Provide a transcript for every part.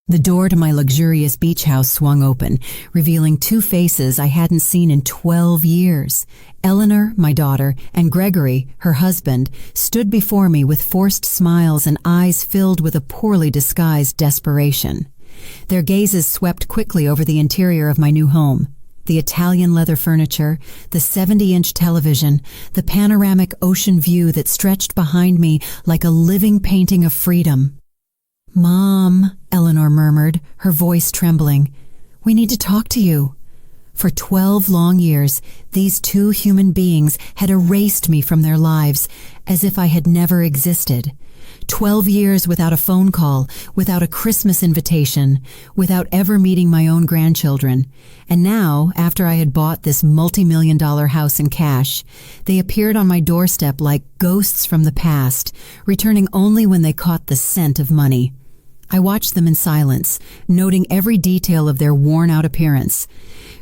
The door to my luxurious beach house swung open, revealing two faces I hadn't seen in 12 years. Eleanor, my daughter, and Gregory, her husband, stood before me with forced smiles and eyes filled with a poorly disguised desperation. Their gazes swept quickly over the interior of my new home. The Italian leather furniture, the 70-inch television, the panoramic ocean view that stretched behind me like a living painting of freedom. "Mom," Eleanor murmured, her voice trembling, "we need to talk to you." For 12 long years, these two human beings had erased me from their lives as if I had never existed. 12 years without a phone call, without a Christmas invitation, without ever meeting my own grandchildren. And now, after I had bought this multi-million-dollar house in cash, they appeared on my doorstep like ghosts from the past, returning only when they caught the scent of money. I watched them in silence, noting every detail of their worn-out appearance.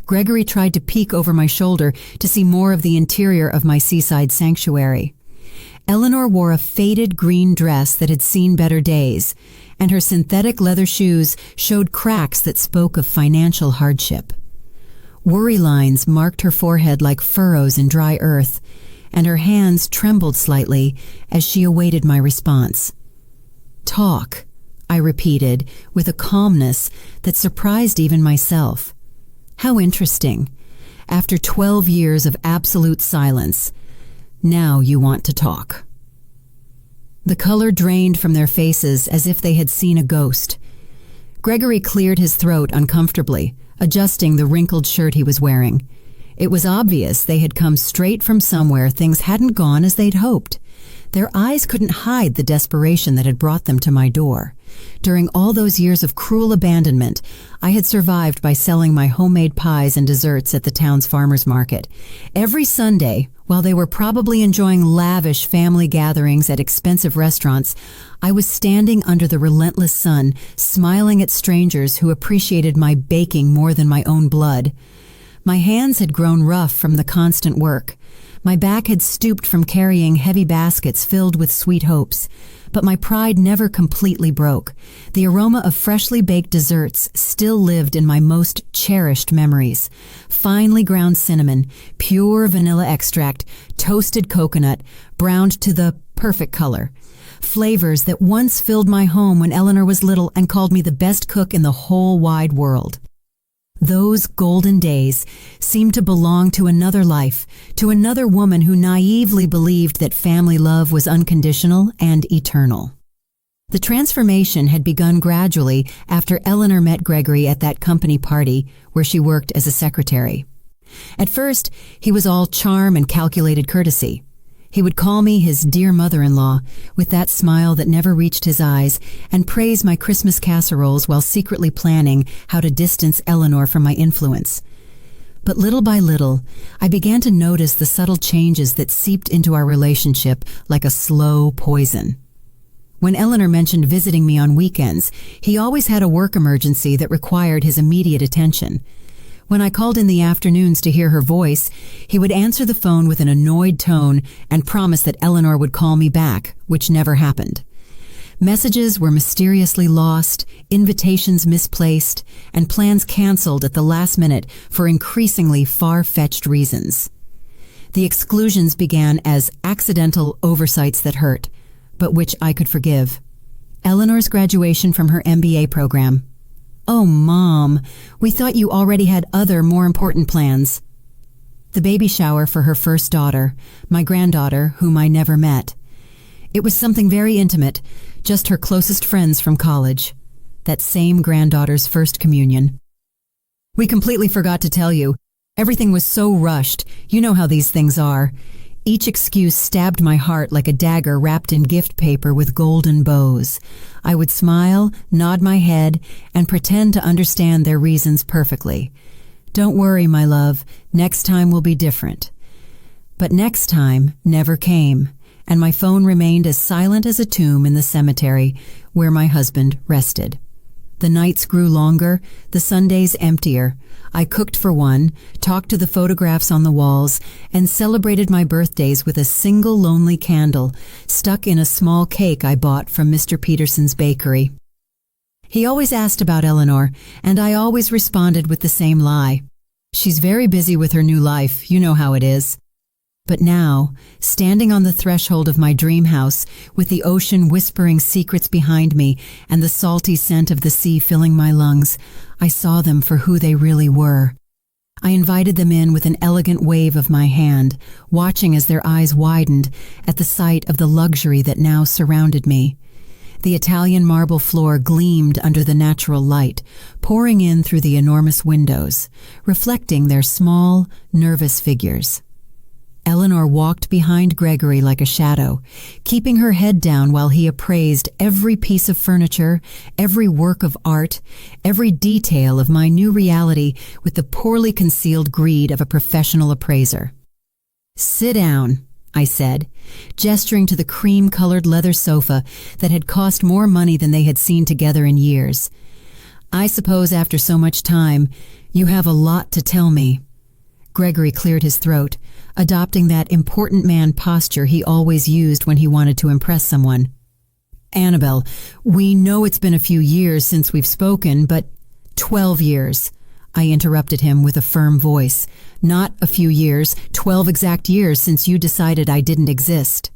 Gregory tried to peek over my shoulder to see more of the interior of my seaside sanctuary. Eleanor wore a faded green dress that had seen better days, and her synthetic leather shoes showed cracks that spoke of financial hardship. Worry lines marked her forehead like furrows in dry earth, and her hands trembled slightly as she awaited my response. "Talk," I repeated with a calmness that surprised even myself. How interesting. After 12 years of absolute silence, now you want to talk. The color drained from their faces as if they had seen a ghost. Gregory cleared his throat uncomfortably, adjusting the wrinkled shirt he was wearing. It was obvious they had come straight from somewhere things hadn't gone as they'd hoped. Their eyes couldn't hide the desperation that had brought them to my door. During all those years of cruel abandonment, I had survived by selling my homemade pies and desserts at the town's farmers market. Every Sunday, while they were probably enjoying lavish family gatherings at expensive restaurants, I was standing under the relentless sun, smiling at strangers who appreciated my baking more than my own blood. My hands had grown rough from the constant work. My back had stooped from carrying heavy baskets filled with sweet hopes, but my pride never completely broke. The aroma of freshly baked desserts still lived in my most cherished memories. Finely ground cinnamon, pure vanilla extract, toasted coconut, browned to the perfect color. Flavors that once filled my home when Eleanor was little and called me the best cook in the whole wide world. Those golden days seemed to belong to another life, to another woman who naively believed that family love was unconditional and eternal. The transformation had begun gradually after Eleanor met Gregory at that company party where she worked as a secretary. At first, he was all charm and calculated courtesy. He would call me his dear mother-in-law with that smile that never reached his eyes and praise my Christmas casseroles while secretly planning how to distance Eleanor from my influence. But little by little, I began to notice the subtle changes that seeped into our relationship like a slow poison. When Eleanor mentioned visiting me on weekends, he always had a work emergency that required his immediate attention. When I called in the afternoons to hear her voice, he would answer the phone with an annoyed tone and promise that Eleanor would call me back, which never happened. Messages were mysteriously lost, invitations misplaced, and plans canceled at the last minute for increasingly far-fetched reasons. The exclusions began as accidental oversights that hurt, but which I could forgive. Eleanor's graduation from her MBA program. "Oh, Mom, we thought you already had other, more important plans." The baby shower for her first daughter, my granddaughter, whom I never met. It was something very intimate, just her closest friends from college. That same granddaughter's first communion. "We completely forgot to tell you. Everything was so rushed. You know how these things are." Each excuse stabbed my heart like a dagger wrapped in gift paper with golden bows. I would smile, nod my head, and pretend to understand their reasons perfectly. "Don't worry, my love. Next time will be different." But next time never came, and my phone remained as silent as a tomb in the cemetery where my husband rested. The nights grew longer, the Sundays emptier. I cooked for one, talked to the photographs on the walls, and celebrated my birthdays with a single lonely candle stuck in a small cake I bought from Mr. Peterson's bakery. He always asked about Eleanor, and I always responded with the same lie. She's very busy with her new life, you know how it is. But now, standing on the threshold of my dream house, with the ocean whispering secrets behind me and the salty scent of the sea filling my lungs, I saw them for who they really were. I invited them in with an elegant wave of my hand, watching as their eyes widened at the sight of the luxury that now surrounded me. The Italian marble floor gleamed under the natural light, pouring in through the enormous windows, reflecting their small, nervous figures. Eleanor walked behind Gregory like a shadow, keeping her head down while he appraised every piece of furniture, every work of art, every detail of my new reality with the poorly concealed greed of a professional appraiser. "Sit down," I said, gesturing to the cream-colored leather sofa that had cost more money than they had seen together in years. "I suppose after so much time, you have a lot to tell me." Gregory cleared his throat, adopting that important man posture he always used when he wanted to impress someone. "Annabelle, we know it's been a few years since we've spoken, but 12 years. I interrupted him with a firm voice. "Not a few years, 12 exact years since you decided I didn't exist."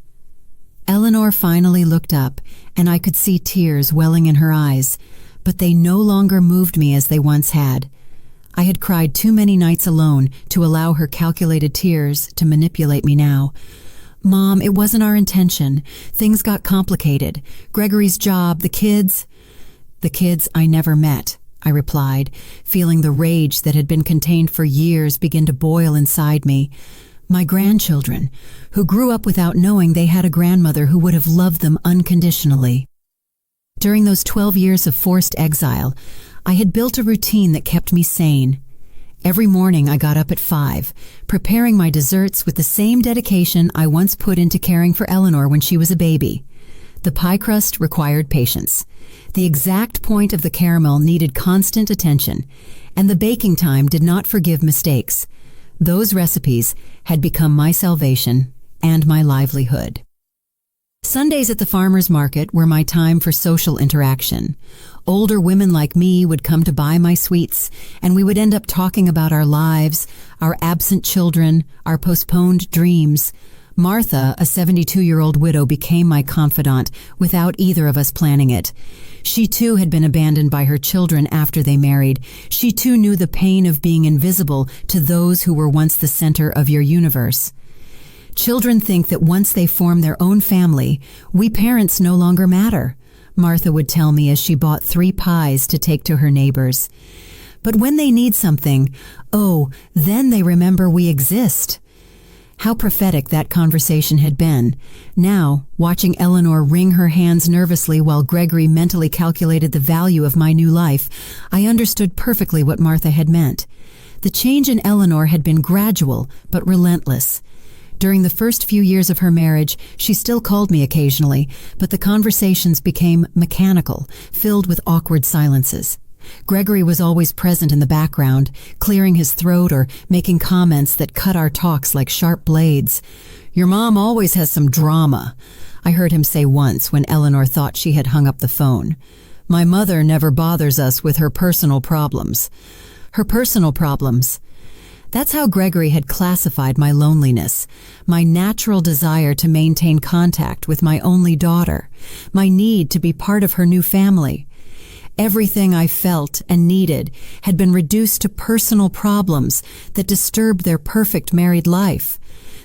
Eleanor finally looked up, and I could see tears welling in her eyes, but they no longer moved me as they once had. I had cried too many nights alone to allow her calculated tears to manipulate me now. "Mom, it wasn't our intention. Things got complicated. Gregory's job, the kids." "The kids I never met," I replied, feeling the rage that had been contained for years begin to boil inside me. "My grandchildren, who grew up without knowing they had a grandmother who would have loved them unconditionally." During those 12 years of forced exile, I had built a routine that kept me sane. Every morning I got up at 5, preparing my desserts with the same dedication I once put into caring for Eleanor when she was a baby. The pie crust required patience. The exact point of the caramel needed constant attention, and the baking time did not forgive mistakes. Those recipes had become my salvation and my livelihood. Sundays at the farmer's market were my time for social interaction. Older women like me would come to buy my sweets, and we would end up talking about our lives, our absent children, our postponed dreams. Martha, a 72-year-old widow, became my confidant without either of us planning it. She too had been abandoned by her children after they married. She too knew the pain of being invisible to those who were once the center of your universe. Children think that once they form their own family, we parents no longer matter, Martha would tell me as she bought 3 pies to take to her neighbors. But when they need something, oh, then they remember we exist. How prophetic that conversation had been. Now, watching Eleanor wring her hands nervously while Gregory mentally calculated the value of my new life, I understood perfectly what Martha had meant. The change in Eleanor had been gradual, but relentless. During the first few years of her marriage, she still called me occasionally, but the conversations became mechanical, filled with awkward silences. Gregory was always present in the background, clearing his throat or making comments that cut our talks like sharp blades. "Your mom always has some drama," I heard him say once when Eleanor thought she had hung up the phone. "My mother never bothers us with her personal problems." Her personal problems. That's how Gregory had classified my loneliness, my natural desire to maintain contact with my only daughter, my need to be part of her new family. Everything I felt and needed had been reduced to personal problems that disturbed their perfect married life.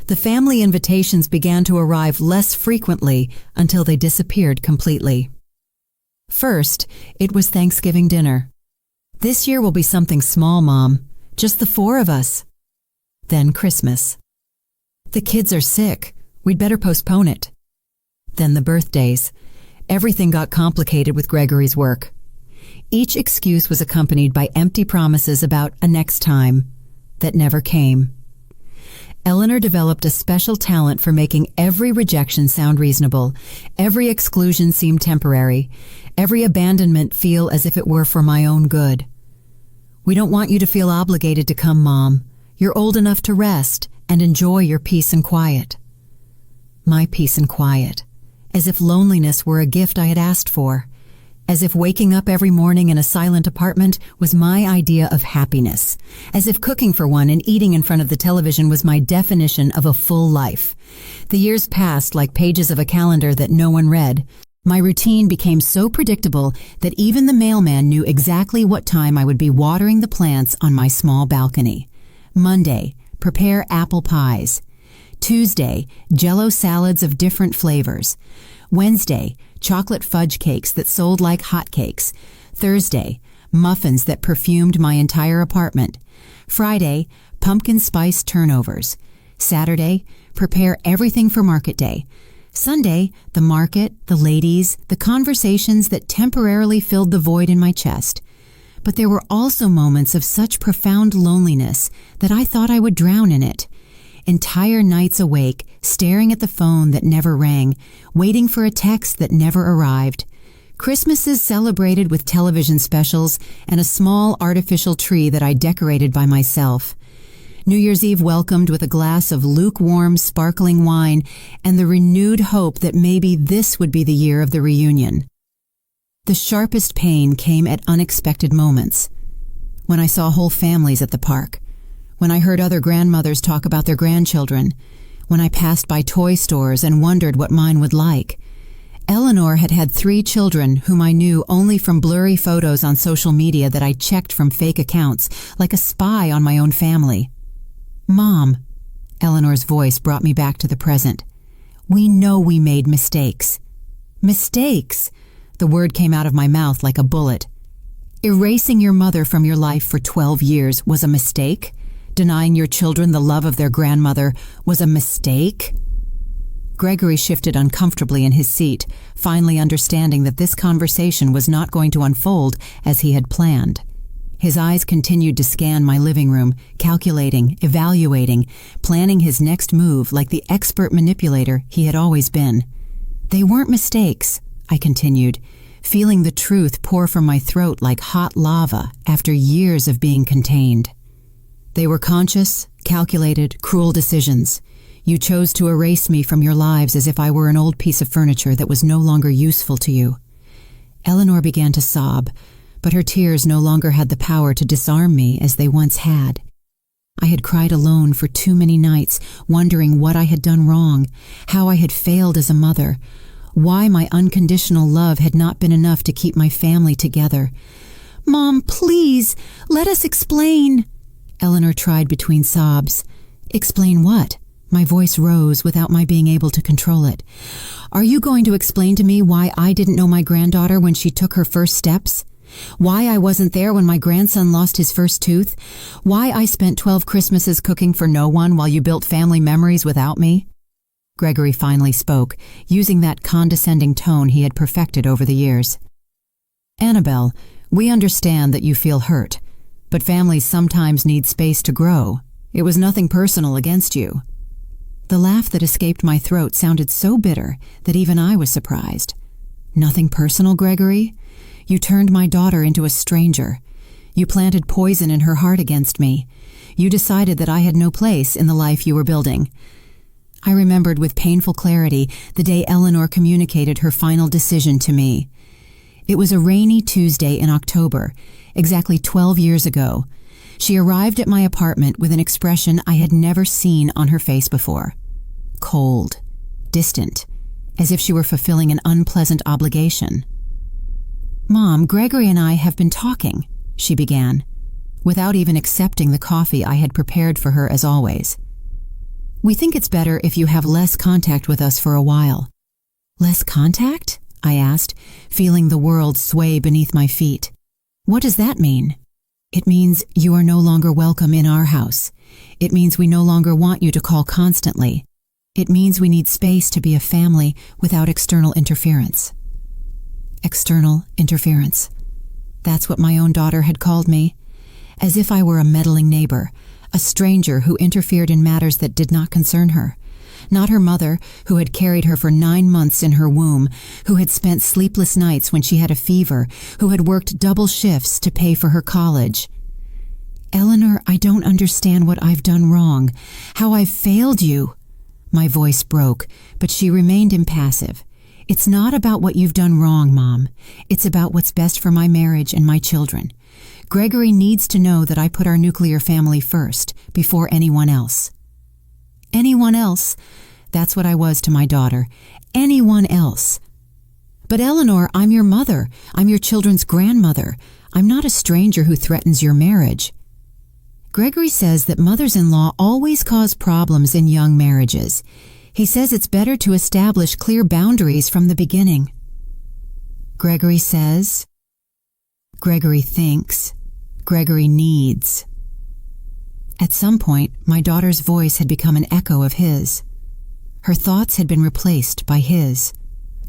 The family invitations began to arrive less frequently until they disappeared completely. First, it was Thanksgiving dinner. "This year will be something small, Mom. Just the 4 of us." Then Christmas. "The kids are sick. We'd better postpone it." Then the birthdays. Everything got complicated with Gregory's work. Each excuse was accompanied by empty promises about a next time that never came. Eleanor developed a special talent for making every rejection sound reasonable, every exclusion seem temporary, every abandonment feel as if it were for my own good. "We don't want you to feel obligated to come, Mom. You're old enough to rest and enjoy your peace and quiet." My peace and quiet, as if loneliness were a gift I had asked for. As if waking up every morning in a silent apartment was my idea of happiness. As if cooking for one and eating in front of the television was my definition of a full life. The years passed like pages of a calendar that no one read. My routine became so predictable that even the mailman knew exactly what time I would be watering the plants on my small balcony. Monday, prepare apple pies. Tuesday, Jell-O salads of different flavors. Wednesday, chocolate fudge cakes that sold like hotcakes. Thursday, muffins that perfumed my entire apartment. Friday, pumpkin spice turnovers. Saturday, prepare everything for market day. Sunday, the market, the ladies, the conversations that temporarily filled the void in my chest. But there were also moments of such profound loneliness that I thought I would drown in it. Entire nights awake, staring at the phone that never rang, waiting for a text that never arrived. Christmases celebrated with television specials and a small artificial tree that I decorated by myself. New Year's Eve welcomed with a glass of lukewarm, sparkling wine and the renewed hope that maybe this would be the year of the reunion. The sharpest pain came at unexpected moments. When I saw whole families at the park. When I heard other grandmothers talk about their grandchildren, when I passed by toy stores and wondered what mine would like. Eleanor had had 3 children whom I knew only from blurry photos on social media that I checked from fake accounts, like a spy on my own family. Mom, Eleanor's voice brought me back to the present. We know we made mistakes. Mistakes! The word came out of my mouth like a bullet. Erasing your mother from your life for 12 years was a mistake? Denying your children the love of their grandmother was a mistake? Gregory shifted uncomfortably in his seat, finally understanding that this conversation was not going to unfold as he had planned. His eyes continued to scan my living room, calculating, evaluating, planning his next move like the expert manipulator he had always been. They weren't mistakes, I continued, feeling the truth pour from my throat like hot lava after years of being contained. They were conscious, calculated, cruel decisions. You chose to erase me from your lives as if I were an old piece of furniture that was no longer useful to you. Eleanor began to sob, but her tears no longer had the power to disarm me as they once had. I had cried alone for too many nights, wondering what I had done wrong, how I had failed as a mother, why my unconditional love had not been enough to keep my family together. Mom, please, let us explain. Eleanor tried between sobs. Explain what? My voice rose without my being able to control it. Are you going to explain to me why I didn't know my granddaughter when she took her first steps? Why I wasn't there when my grandson lost his first tooth? Why I spent 12 Christmases cooking for no one while you built family memories without me? Gregory finally spoke, using that condescending tone he had perfected over the years. Annabelle, we understand that you feel hurt. But families sometimes need space to grow. It was nothing personal against you. The laugh that escaped my throat sounded so bitter that even I was surprised. Nothing personal, Gregory? You turned my daughter into a stranger. You planted poison in her heart against me. You decided that I had no place in the life you were building. I remembered with painful clarity the day Eleanor communicated her final decision to me. It was a rainy Tuesday in October, exactly 12 years ago. She arrived at my apartment with an expression I had never seen on her face before. Cold, distant, as if she were fulfilling an unpleasant obligation. Mom, Gregory and I have been talking, she began, without even accepting the coffee I had prepared for her as always. We think it's better if you have less contact with us for a while. Less contact? I asked, feeling the world sway beneath my feet. What does that mean? It means you are no longer welcome in our house. It means we no longer want you to call constantly. It means we need space to be a family without external interference. External interference. That's what my own daughter had called me. As if I were a meddling neighbor, a stranger who interfered in matters that did not concern her. Not her mother, who had carried her for 9 months in her womb, who had spent sleepless nights when she had a fever, who had worked double shifts to pay for her college. Eleanor, I don't understand what I've done wrong, how I've failed you. My voice broke, but she remained impassive. It's not about what you've done wrong, Mom. It's about what's best for my marriage and my children. Gregory needs to know that I put our nuclear family first, before anyone else. Anyone else? That's what I was to my daughter. Anyone else. But Eleanor, I'm your mother. I'm your children's grandmother. I'm not a stranger who threatens your marriage. Gregory says that mothers-in-law always cause problems in young marriages. He says it's better to establish clear boundaries from the beginning. Gregory says, Gregory thinks, Gregory needs. At some point, my daughter's voice had become an echo of his. Her thoughts had been replaced by his.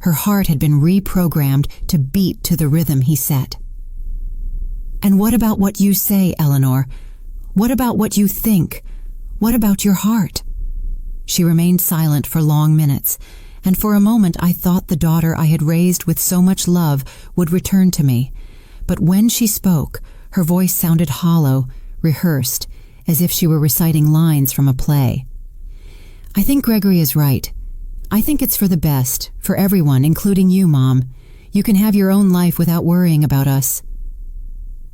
Her heart had been reprogrammed to beat to the rhythm he set. And what about what you say, Eleanor? What about what you think? What about your heart? She remained silent for long minutes, and for a moment I thought the daughter I had raised with so much love would return to me. But when she spoke, her voice sounded hollow, rehearsed, as if she were reciting lines from a play. I think Gregory is right. I think it's for the best, for everyone, including you, Mom. You can have your own life without worrying about us.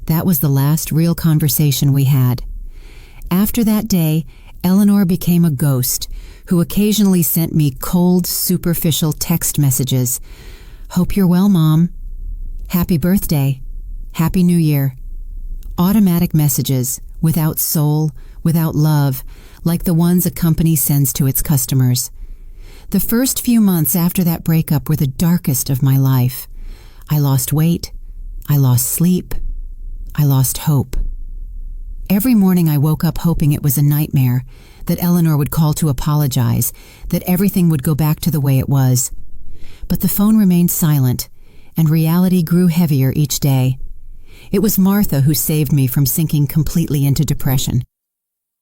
That was the last real conversation we had. After that day, Eleanor became a ghost who occasionally sent me cold, superficial text messages. Hope you're well, Mom. Happy birthday. Happy New Year. Automatic messages, without soul, without love, like the ones a company sends to its customers. The first few months after that breakup were the darkest of my life. I lost weight. I lost sleep. I lost hope. Every morning I woke up hoping it was a nightmare, that Eleanor would call to apologize, that everything would go back to the way it was. But the phone remained silent, and reality grew heavier each day. It was Martha who saved me from sinking completely into depression.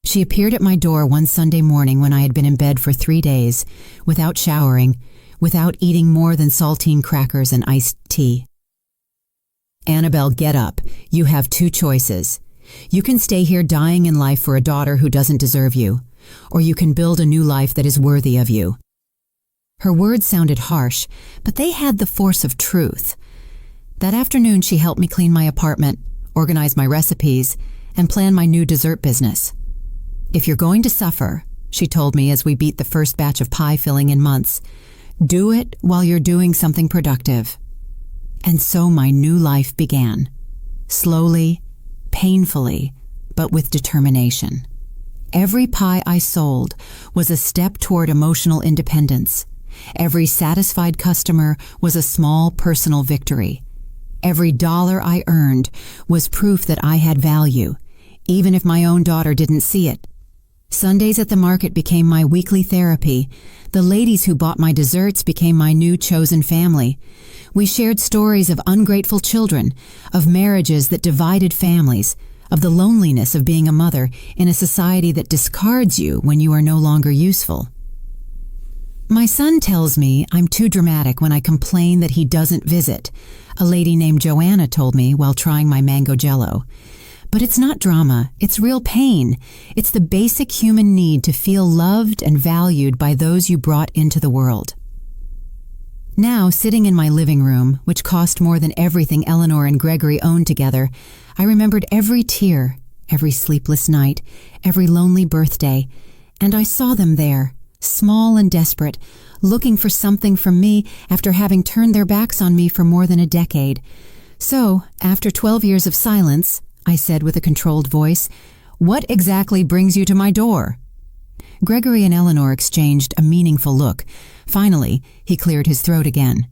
She appeared at my door one Sunday morning when I had been in bed for 3 days, without showering, without eating more than saltine crackers and iced tea. Annabelle, get up. You have 2 choices. You can stay here dying in life for a daughter who doesn't deserve you, or you can build a new life that is worthy of you. Her words sounded harsh, but they had the force of truth. That afternoon she helped me clean my apartment, organize my recipes, and plan my new dessert business. If you're going to suffer, she told me as we beat the first batch of pie filling in months, do it while you're doing something productive. And so my new life began. Slowly, painfully, but with determination. Every pie I sold was a step toward emotional independence. Every satisfied customer was a small personal victory. Every dollar I earned was proof that I had value, even if my own daughter didn't see it. Sundays at the market became my weekly therapy. The ladies who bought my desserts became my new chosen family. We shared stories of ungrateful children, of marriages that divided families, of the loneliness of being a mother in a society that discards you when you are no longer useful. My son tells me I'm too dramatic when I complain that he doesn't visit, a lady named Joanna told me while trying my mango jello. But it's not drama, it's real pain. It's the basic human need to feel loved and valued by those you brought into the world. Now, sitting in my living room, which cost more than everything Eleanor and Gregory owned together, I remembered every tear, every sleepless night, every lonely birthday, and I saw them there, small and desperate, looking for something from me after having turned their backs on me for more than a decade. So, after 12 years of silence, I said with a controlled voice, "What exactly brings you to my door?" Gregory and Eleanor exchanged a meaningful look. Finally, he cleared his throat again.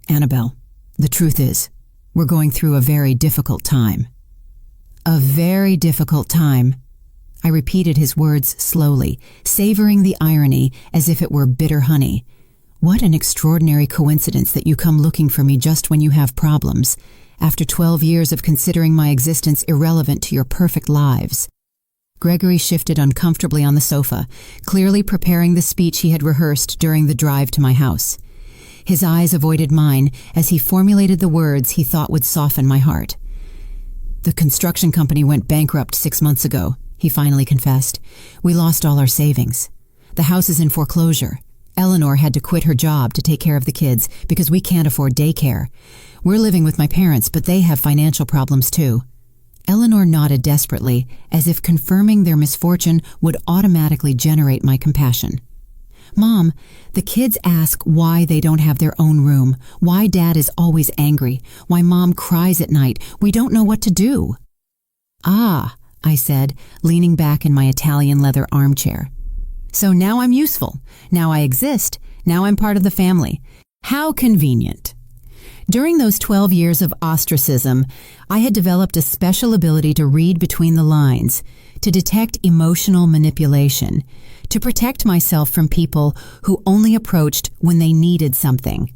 "Annabelle, the truth is, we're going through a very difficult time." "A very difficult time." I repeated his words slowly, savoring the irony as if it were bitter honey. What an extraordinary coincidence that you come looking for me just when you have problems, after 12 years of considering my existence irrelevant to your perfect lives. Gregory shifted uncomfortably on the sofa, clearly preparing the speech he had rehearsed during the drive to my house. His eyes avoided mine as he formulated the words he thought would soften my heart. "The construction company went bankrupt 6 months ago," he finally confessed. "We lost all our savings. The house is in foreclosure. Eleanor had to quit her job to take care of the kids because we can't afford daycare. We're living with my parents, but they have financial problems too. Eleanor nodded desperately, as if confirming their misfortune would automatically generate my compassion. Mom, the kids ask why they don't have their own room, why Dad is always angry, why Mom cries at night. We don't know what to do. Ah, I said, leaning back in my Italian leather armchair. So now I'm useful. Now I exist. Now I'm part of the family. How convenient. During those 12 years of ostracism, I had developed a special ability to read between the lines, to detect emotional manipulation, to protect myself from people who only approached when they needed something.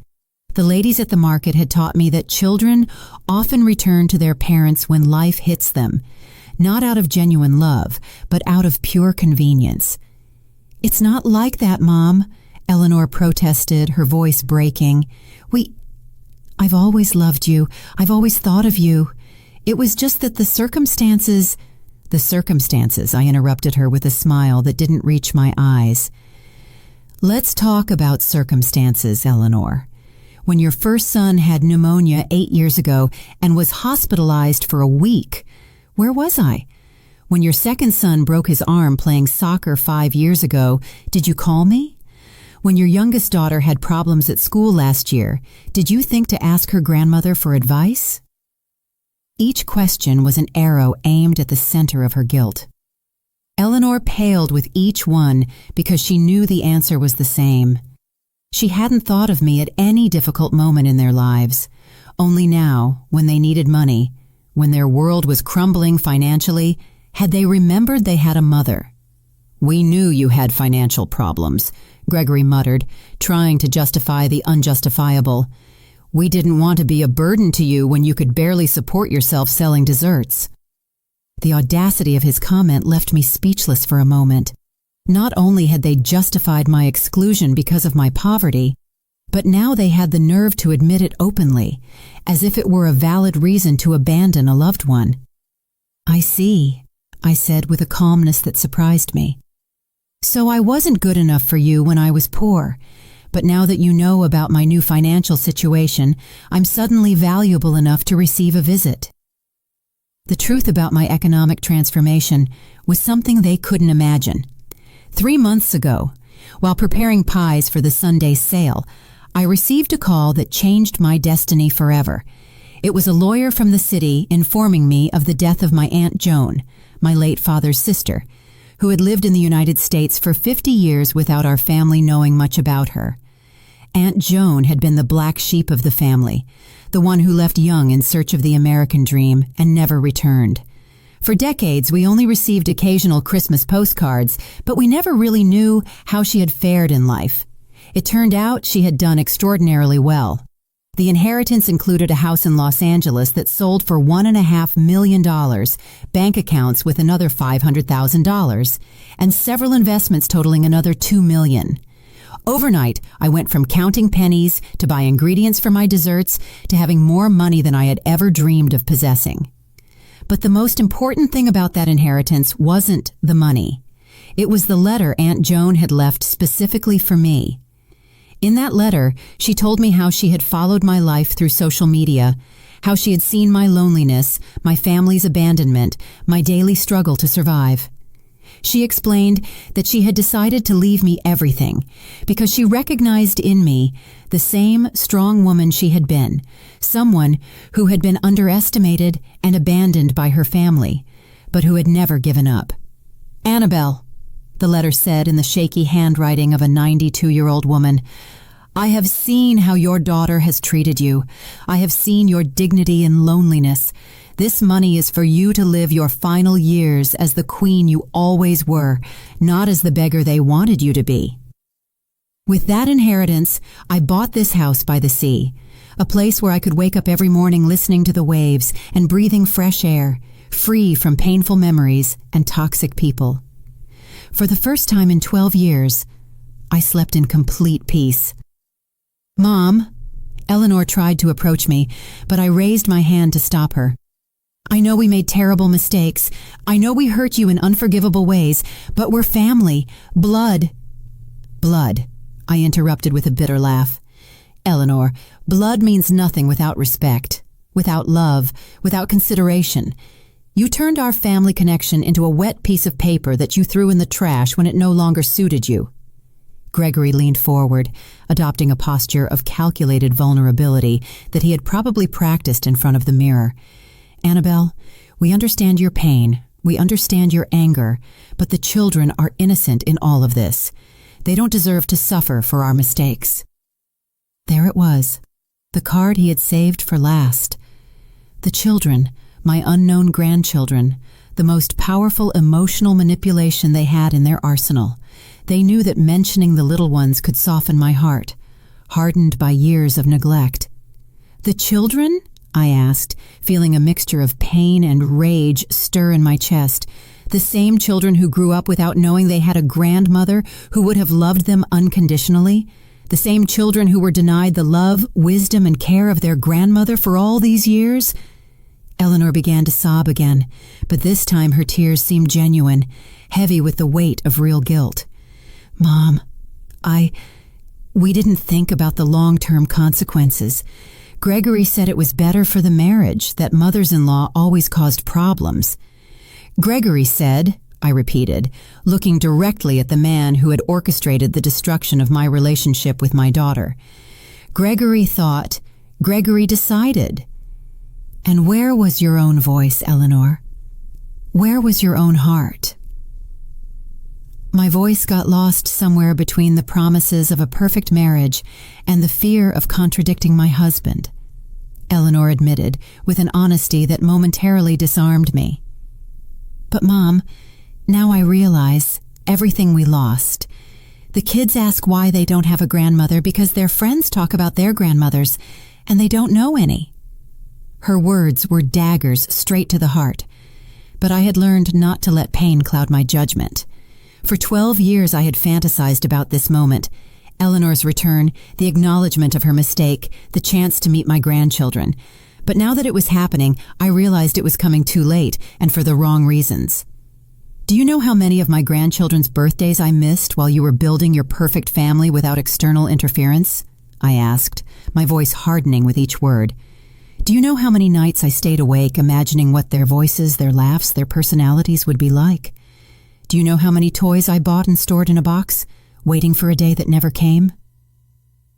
The ladies at the market had taught me that children often return to their parents when life hits them, not out of genuine love, but out of pure convenience. It's not like that, Mom, Eleanor protested, her voice breaking. I've always loved you. I've always thought of you. It was just that the circumstances, I interrupted her with a smile that didn't reach my eyes. Let's talk about circumstances, Eleanor. When your first son had pneumonia 8 years ago and was hospitalized for a week, where was I? When your second son broke his arm playing soccer 5 years ago, did you call me? When your youngest daughter had problems at school last year, did you think to ask her grandmother for advice? Each question was an arrow aimed at the center of her guilt. Eleanor paled with each one because she knew the answer was the same. She hadn't thought of me at any difficult moment in their lives. Only now, when they needed money, when their world was crumbling financially, had they remembered they had a mother. We knew you had financial problems, Gregory muttered, trying to justify the unjustifiable. We didn't want to be a burden to you when you could barely support yourself selling desserts. The audacity of his comment left me speechless for a moment. Not only had they justified my exclusion because of my poverty, but now they had the nerve to admit it openly, as if it were a valid reason to abandon a loved one. I see, I said with a calmness that surprised me. So I wasn't good enough for you when I was poor, but now that you know about my new financial situation, I'm suddenly valuable enough to receive a visit. The truth about my economic transformation was something they couldn't imagine. 3 months ago, while preparing pies for the Sunday sale, I received a call that changed my destiny forever. It was a lawyer from the city informing me of the death of my Aunt Joan, my late father's sister, who had lived in the United States for 50 years without our family knowing much about her. Aunt Joan had been the black sheep of the family, the one who left young in search of the American dream and never returned. For decades, we only received occasional Christmas postcards, but we never really knew how she had fared in life. It turned out she had done extraordinarily well. The inheritance included a house in Los Angeles that sold for $1.5 million, bank accounts with another $500,000, and several investments totaling another $2 million. Overnight, I went from counting pennies to buy ingredients for my desserts to having more money than I had ever dreamed of possessing. But the most important thing about that inheritance wasn't the money. It was the letter Aunt Joan had left specifically for me. In that letter, she told me how she had followed my life through social media, how she had seen my loneliness, my family's abandonment, my daily struggle to survive. She explained that she had decided to leave me everything because she recognized in me the same strong woman she had been, someone who had been underestimated and abandoned by her family, but who had never given up. Annabelle, the letter said in the shaky handwriting of a 92-year-old woman, I have seen how your daughter has treated you. I have seen your dignity in loneliness. This money is for you to live your final years as the queen you always were, not as the beggar they wanted you to be. With that inheritance, I bought this house by the sea, a place where I could wake up every morning listening to the waves and breathing fresh air, free from painful memories and toxic people. For the first time in 12 years, I slept in complete peace. Mom, Eleanor tried to approach me, but I raised my hand to stop her. I know we made terrible mistakes. I know we hurt you in unforgivable ways, but we're family. Blood. Blood, I interrupted with a bitter laugh. Eleanor, blood means nothing without respect, without love, without consideration. You turned our family connection into a wet piece of paper that you threw in the trash when it no longer suited you. Gregory leaned forward, adopting a posture of calculated vulnerability that he had probably practiced in front of the mirror. Annabelle, we understand your pain, we understand your anger, but the children are innocent in all of this. They don't deserve to suffer for our mistakes. There it was, the card he had saved for last. The children, my unknown grandchildren, the most powerful emotional manipulation they had in their arsenal. They knew that mentioning the little ones could soften my heart, hardened by years of neglect. The children? I asked, feeling a mixture of pain and rage stir in my chest. The same children who grew up without knowing they had a grandmother who would have loved them unconditionally? The same children who were denied the love, wisdom, and care of their grandmother for all these years? Eleanor began to sob again, but this time her tears seemed genuine, heavy with the weight of real guilt. Mom, we didn't think about the long-term consequences. Gregory said it was better for the marriage, that mothers-in-law always caused problems. Gregory said, I repeated, looking directly at the man who had orchestrated the destruction of my relationship with my daughter. Gregory thought, Gregory decided. And where was your own voice, Eleanor? Where was your own heart? My voice got lost somewhere between the promises of a perfect marriage and the fear of contradicting my husband, Eleanor admitted with an honesty that momentarily disarmed me. But Mom, now I realize everything we lost. The kids ask why they don't have a grandmother because their friends talk about their grandmothers and they don't know any. Her words were daggers straight to the heart, but I had learned not to let pain cloud my judgment. For 12 years I had fantasized about this moment, Eleanor's return, the acknowledgement of her mistake, the chance to meet my grandchildren. But now that it was happening, I realized it was coming too late and for the wrong reasons. Do you know how many of my grandchildren's birthdays I missed while you were building your perfect family without external interference? I asked, my voice hardening with each word. Do you know how many nights I stayed awake imagining what their voices, their laughs, their personalities would be like? Do you know how many toys I bought and stored in a box, waiting for a day that never came?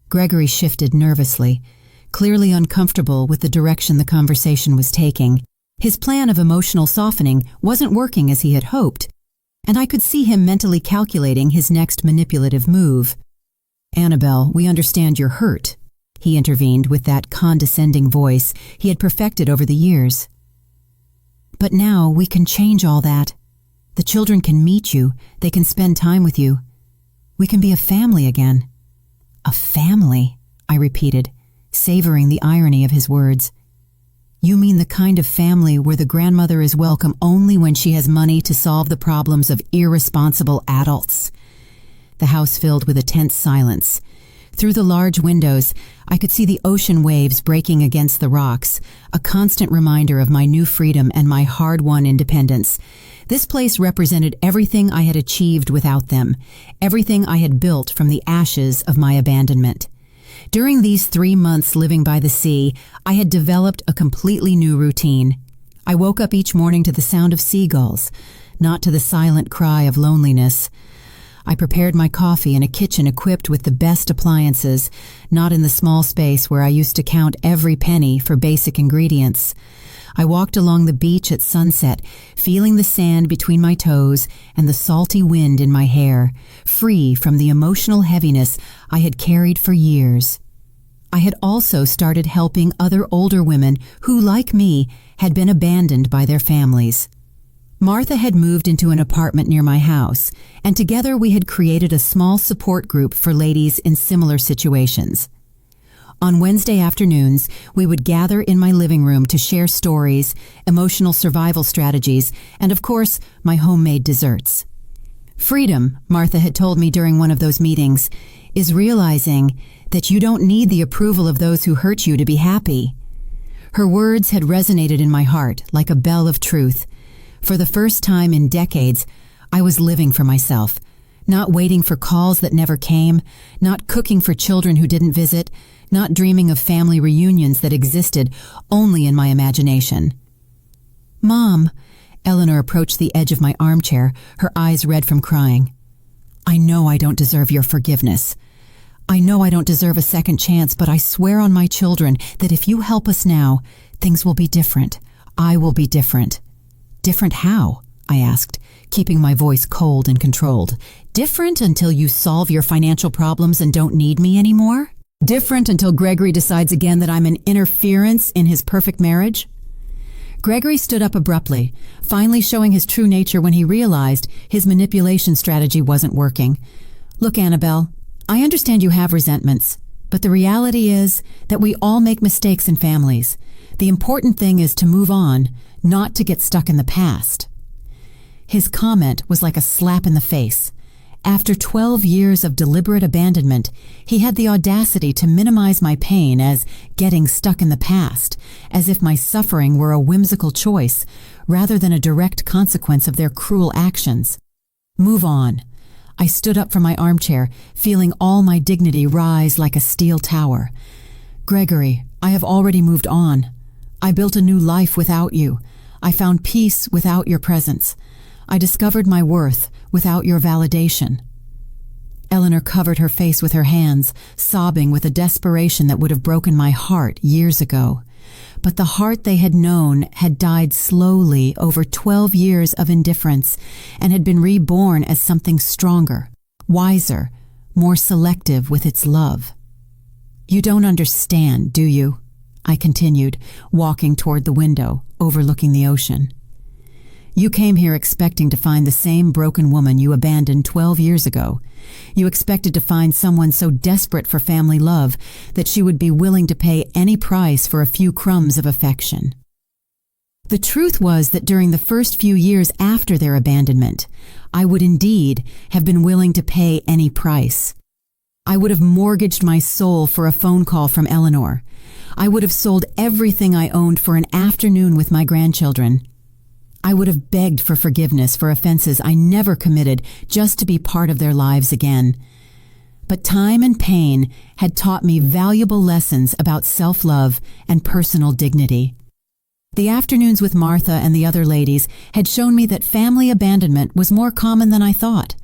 Gregory shifted nervously, clearly uncomfortable with the direction the conversation was taking. His plan of emotional softening wasn't working as he had hoped, and I could see him mentally calculating his next manipulative move. Annabelle, we understand you're hurt, he intervened with that condescending voice he had perfected over the years. But now we can change all that. The children can meet you, they can spend time with you. We can be a family again. A family, I repeated, savoring the irony of his words. You mean the kind of family where the grandmother is welcome only when she has money to solve the problems of irresponsible adults? The house filled with a tense silence. Through the large windows, I could see the ocean waves breaking against the rocks, a constant reminder of my new freedom and my hard-won independence. This place represented everything I had achieved without them, everything I had built from the ashes of my abandonment. During these 3 months living by the sea, I had developed a completely new routine. I woke up each morning to the sound of seagulls, not to the silent cry of loneliness. I prepared my coffee in a kitchen equipped with the best appliances, not in the small space where I used to count every penny for basic ingredients. I walked along the beach at sunset, feeling the sand between my toes and the salty wind in my hair, free from the emotional heaviness I had carried for years. I had also started helping other older women who, like me, had been abandoned by their families. Martha had moved into an apartment near my house, and together we had created a small support group for ladies in similar situations. On Wednesday afternoons, we would gather in my living room to share stories, emotional survival strategies, and of course, my homemade desserts. Freedom, Martha had told me during one of those meetings, is realizing that you don't need the approval of those who hurt you to be happy. Her words had resonated in my heart like a bell of truth. For the first time in decades, I was living for myself, Not waiting for calls that never came, not cooking for children who didn't visit, not dreaming of family reunions that existed only in my imagination. "Mom," Eleanor approached the edge of my armchair, her eyes red from crying. "I know I don't deserve your forgiveness. I know I don't deserve a second chance, but I swear on my children that if you help us now, things will be different. I will be different." "Different how?" I asked, keeping my voice cold and controlled. "Different until you solve your financial problems and don't need me anymore? Different until Gregory decides again that I'm an interference in his perfect marriage?" Gregory stood up abruptly, finally showing his true nature when he realized his manipulation strategy wasn't working. "Look, Annabelle, I understand you have resentments, but the reality is that we all make mistakes in families. The important thing is to move on, not to get stuck in the past." His comment was like a slap in the face. After 12 years of deliberate abandonment, he had the audacity to minimize my pain as getting stuck in the past, as if my suffering were a whimsical choice rather than a direct consequence of their cruel actions. "Move on." I stood up from my armchair, feeling all my dignity rise like a steel tower. "Gregory, I have already moved on. I built a new life without you. I found peace without your presence. I discovered my worth without your validation." Eleanor covered her face with her hands, sobbing with a desperation that would have broken my heart years ago. But the heart they had known had died slowly over 12 years of indifference and had been reborn as something stronger, wiser, more selective with its love. "You don't understand, do you?" I continued, walking toward the window, overlooking the ocean. "You came here expecting to find the same broken woman you abandoned 12 years ago. You expected to find someone so desperate for family love that she would be willing to pay any price for a few crumbs of affection." The truth was that during the first few years after their abandonment, I would indeed have been willing to pay any price. I would have mortgaged my soul for a phone call from Eleanor. I would have sold everything I owned for an afternoon with my grandchildren. I would have begged for forgiveness for offenses I never committed just to be part of their lives again. But time and pain had taught me valuable lessons about self-love and personal dignity. The afternoons with Martha and the other ladies had shown me that family abandonment was more common than I thought,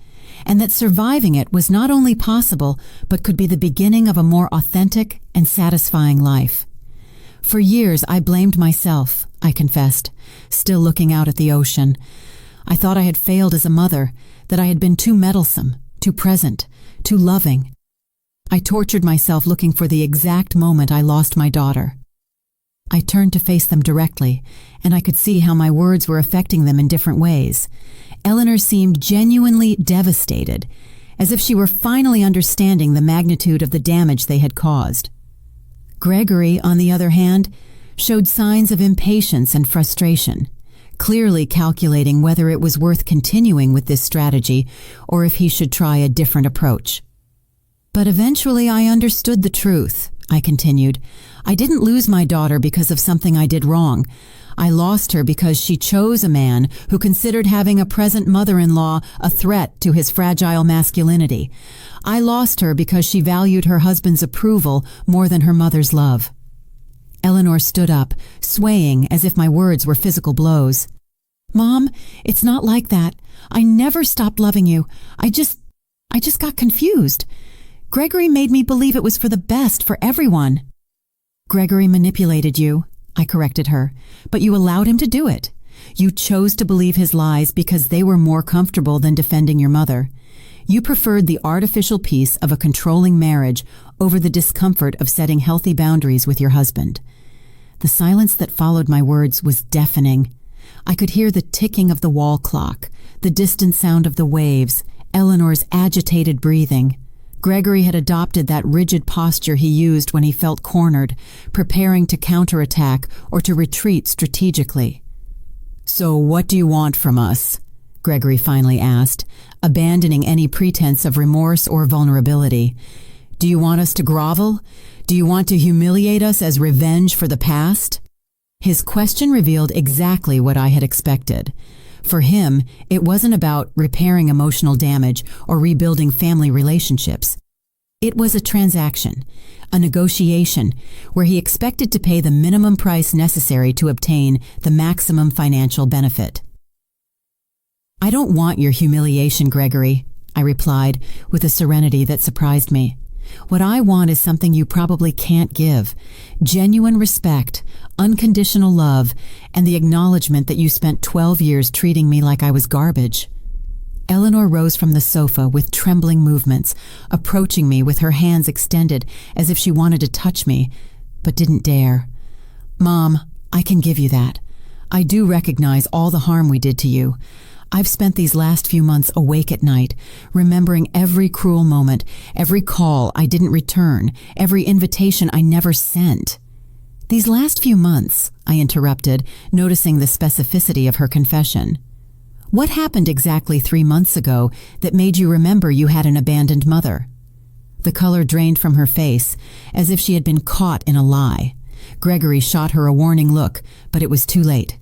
and that surviving it was not only possible, but could be the beginning of a more authentic and satisfying life. For years I blamed myself, I confessed, still looking out at the ocean. I thought I had failed as a mother, that I had been too meddlesome, too present, too loving. I tortured myself looking for the exact moment I lost my daughter. I turned to face them directly, and I could see how my words were affecting them in different ways. Eleanor seemed genuinely devastated, as if she were finally understanding the magnitude of the damage they had caused. Gregory, on the other hand, showed signs of impatience and frustration, clearly calculating whether it was worth continuing with this strategy or if he should try a different approach. "But eventually I understood the truth," I continued. "I didn't lose my daughter because of something I did wrong. I lost her because she chose a man who considered having a present mother-in-law a threat to his fragile masculinity. I lost her because she valued her husband's approval more than her mother's love." Eleanor stood up, swaying as if my words were physical blows. "Mom, it's not like that. I never stopped loving you. I just got confused. Gregory made me believe it was for the best for everyone." "Gregory manipulated you," I corrected her, "but you allowed him to do it. You chose to believe his lies because they were more comfortable than defending your mother. You preferred the artificial peace of a controlling marriage over the discomfort of setting healthy boundaries with your husband." The silence that followed my words was deafening. I could hear the ticking of the wall clock, the distant sound of the waves, Eleanor's agitated breathing. Gregory had adopted that rigid posture he used when he felt cornered, preparing to counterattack or to retreat strategically. "So what do you want from us?" Gregory finally asked, abandoning any pretense of remorse or vulnerability. "Do you want us to grovel? Do you want to humiliate us as revenge for the past?" His question revealed exactly what I had expected. For him, it wasn't about repairing emotional damage or rebuilding family relationships. It was a transaction, a negotiation, where he expected to pay the minimum price necessary to obtain the maximum financial benefit. "I don't want your humiliation, Gregory," I replied with a serenity that surprised me. "What I want is something you probably can't give: genuine respect, unconditional love, and the acknowledgement that you spent 12 years treating me like I was garbage." Eleanor rose from the sofa with trembling movements, approaching me with her hands extended as if she wanted to touch me, but didn't dare. "Mom, I can give you that. I do recognize all the harm we did to you. I've spent these last few months awake at night, remembering every cruel moment, every call I didn't return, every invitation I never sent." "These last few months," I interrupted, noticing the specificity of her confession. "What happened exactly 3 months ago that made you remember you had an abandoned mother?" The color drained from her face, as if she had been caught in a lie. Gregory shot her a warning look, but it was too late.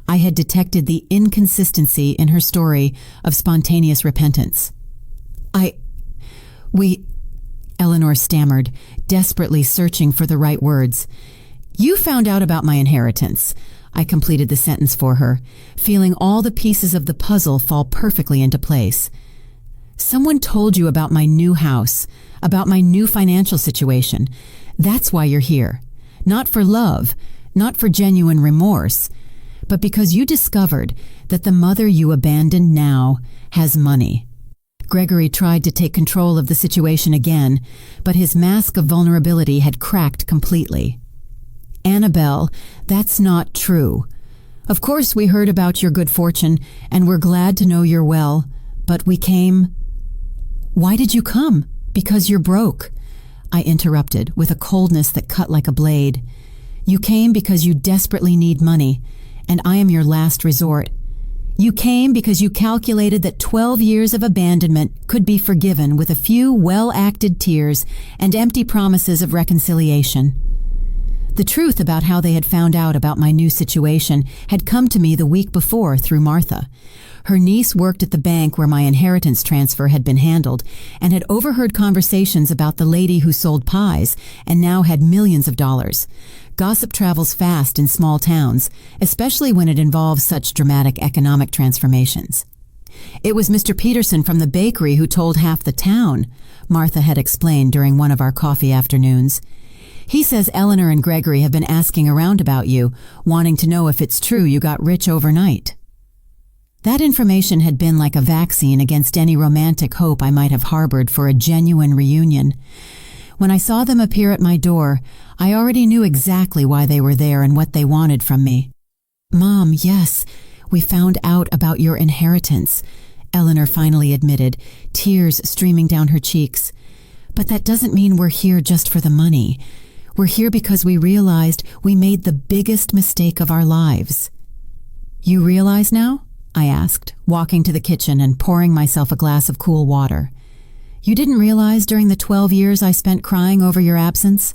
I had detected the inconsistency in her story of spontaneous repentance. We, Eleanor stammered, desperately searching for the right words. "You found out about my inheritance." I completed the sentence for her, feeling all the pieces of the puzzle fall perfectly into place. "Someone told you about my new house, about my new financial situation. That's why you're here. Not for love, not for genuine remorse, but because you discovered that the mother you abandoned now has money." Gregory tried to take control of the situation again, but his mask of vulnerability had cracked completely. "Annabelle, that's not true. Of course we heard about your good fortune, and we're glad to know you're well, but we came—" "Why did you come? Because you're broke," I interrupted with a coldness that cut like a blade. "You came because you desperately need money, and I am your last resort. You came because you calculated that 12 years of abandonment could be forgiven with a few well-acted tears and empty promises of reconciliation." The truth about how they had found out about my new situation had come to me the week before through Martha. Her niece worked at the bank where my inheritance transfer had been handled and had overheard conversations about the lady who sold pies and now had millions of dollars. Gossip travels fast in small towns, especially when it involves such dramatic economic transformations. "It was Mr. Peterson from the bakery who told half the town," Martha had explained during one of our coffee afternoons. "He says Eleanor and Gregory have been asking around about you, wanting to know if it's true you got rich overnight." That information had been like a vaccine against any romantic hope I might have harbored for a genuine reunion. When I saw them appear at my door, I already knew exactly why they were there and what they wanted from me. "Mom, yes, we found out about your inheritance," Eleanor finally admitted, tears streaming down her cheeks. "But that doesn't mean we're here just for the money. We're here because we realized we made the biggest mistake of our lives." "You realize now?" I asked, walking to the kitchen and pouring myself a glass of cool water. "You didn't realize during the 12 years I spent crying over your absence?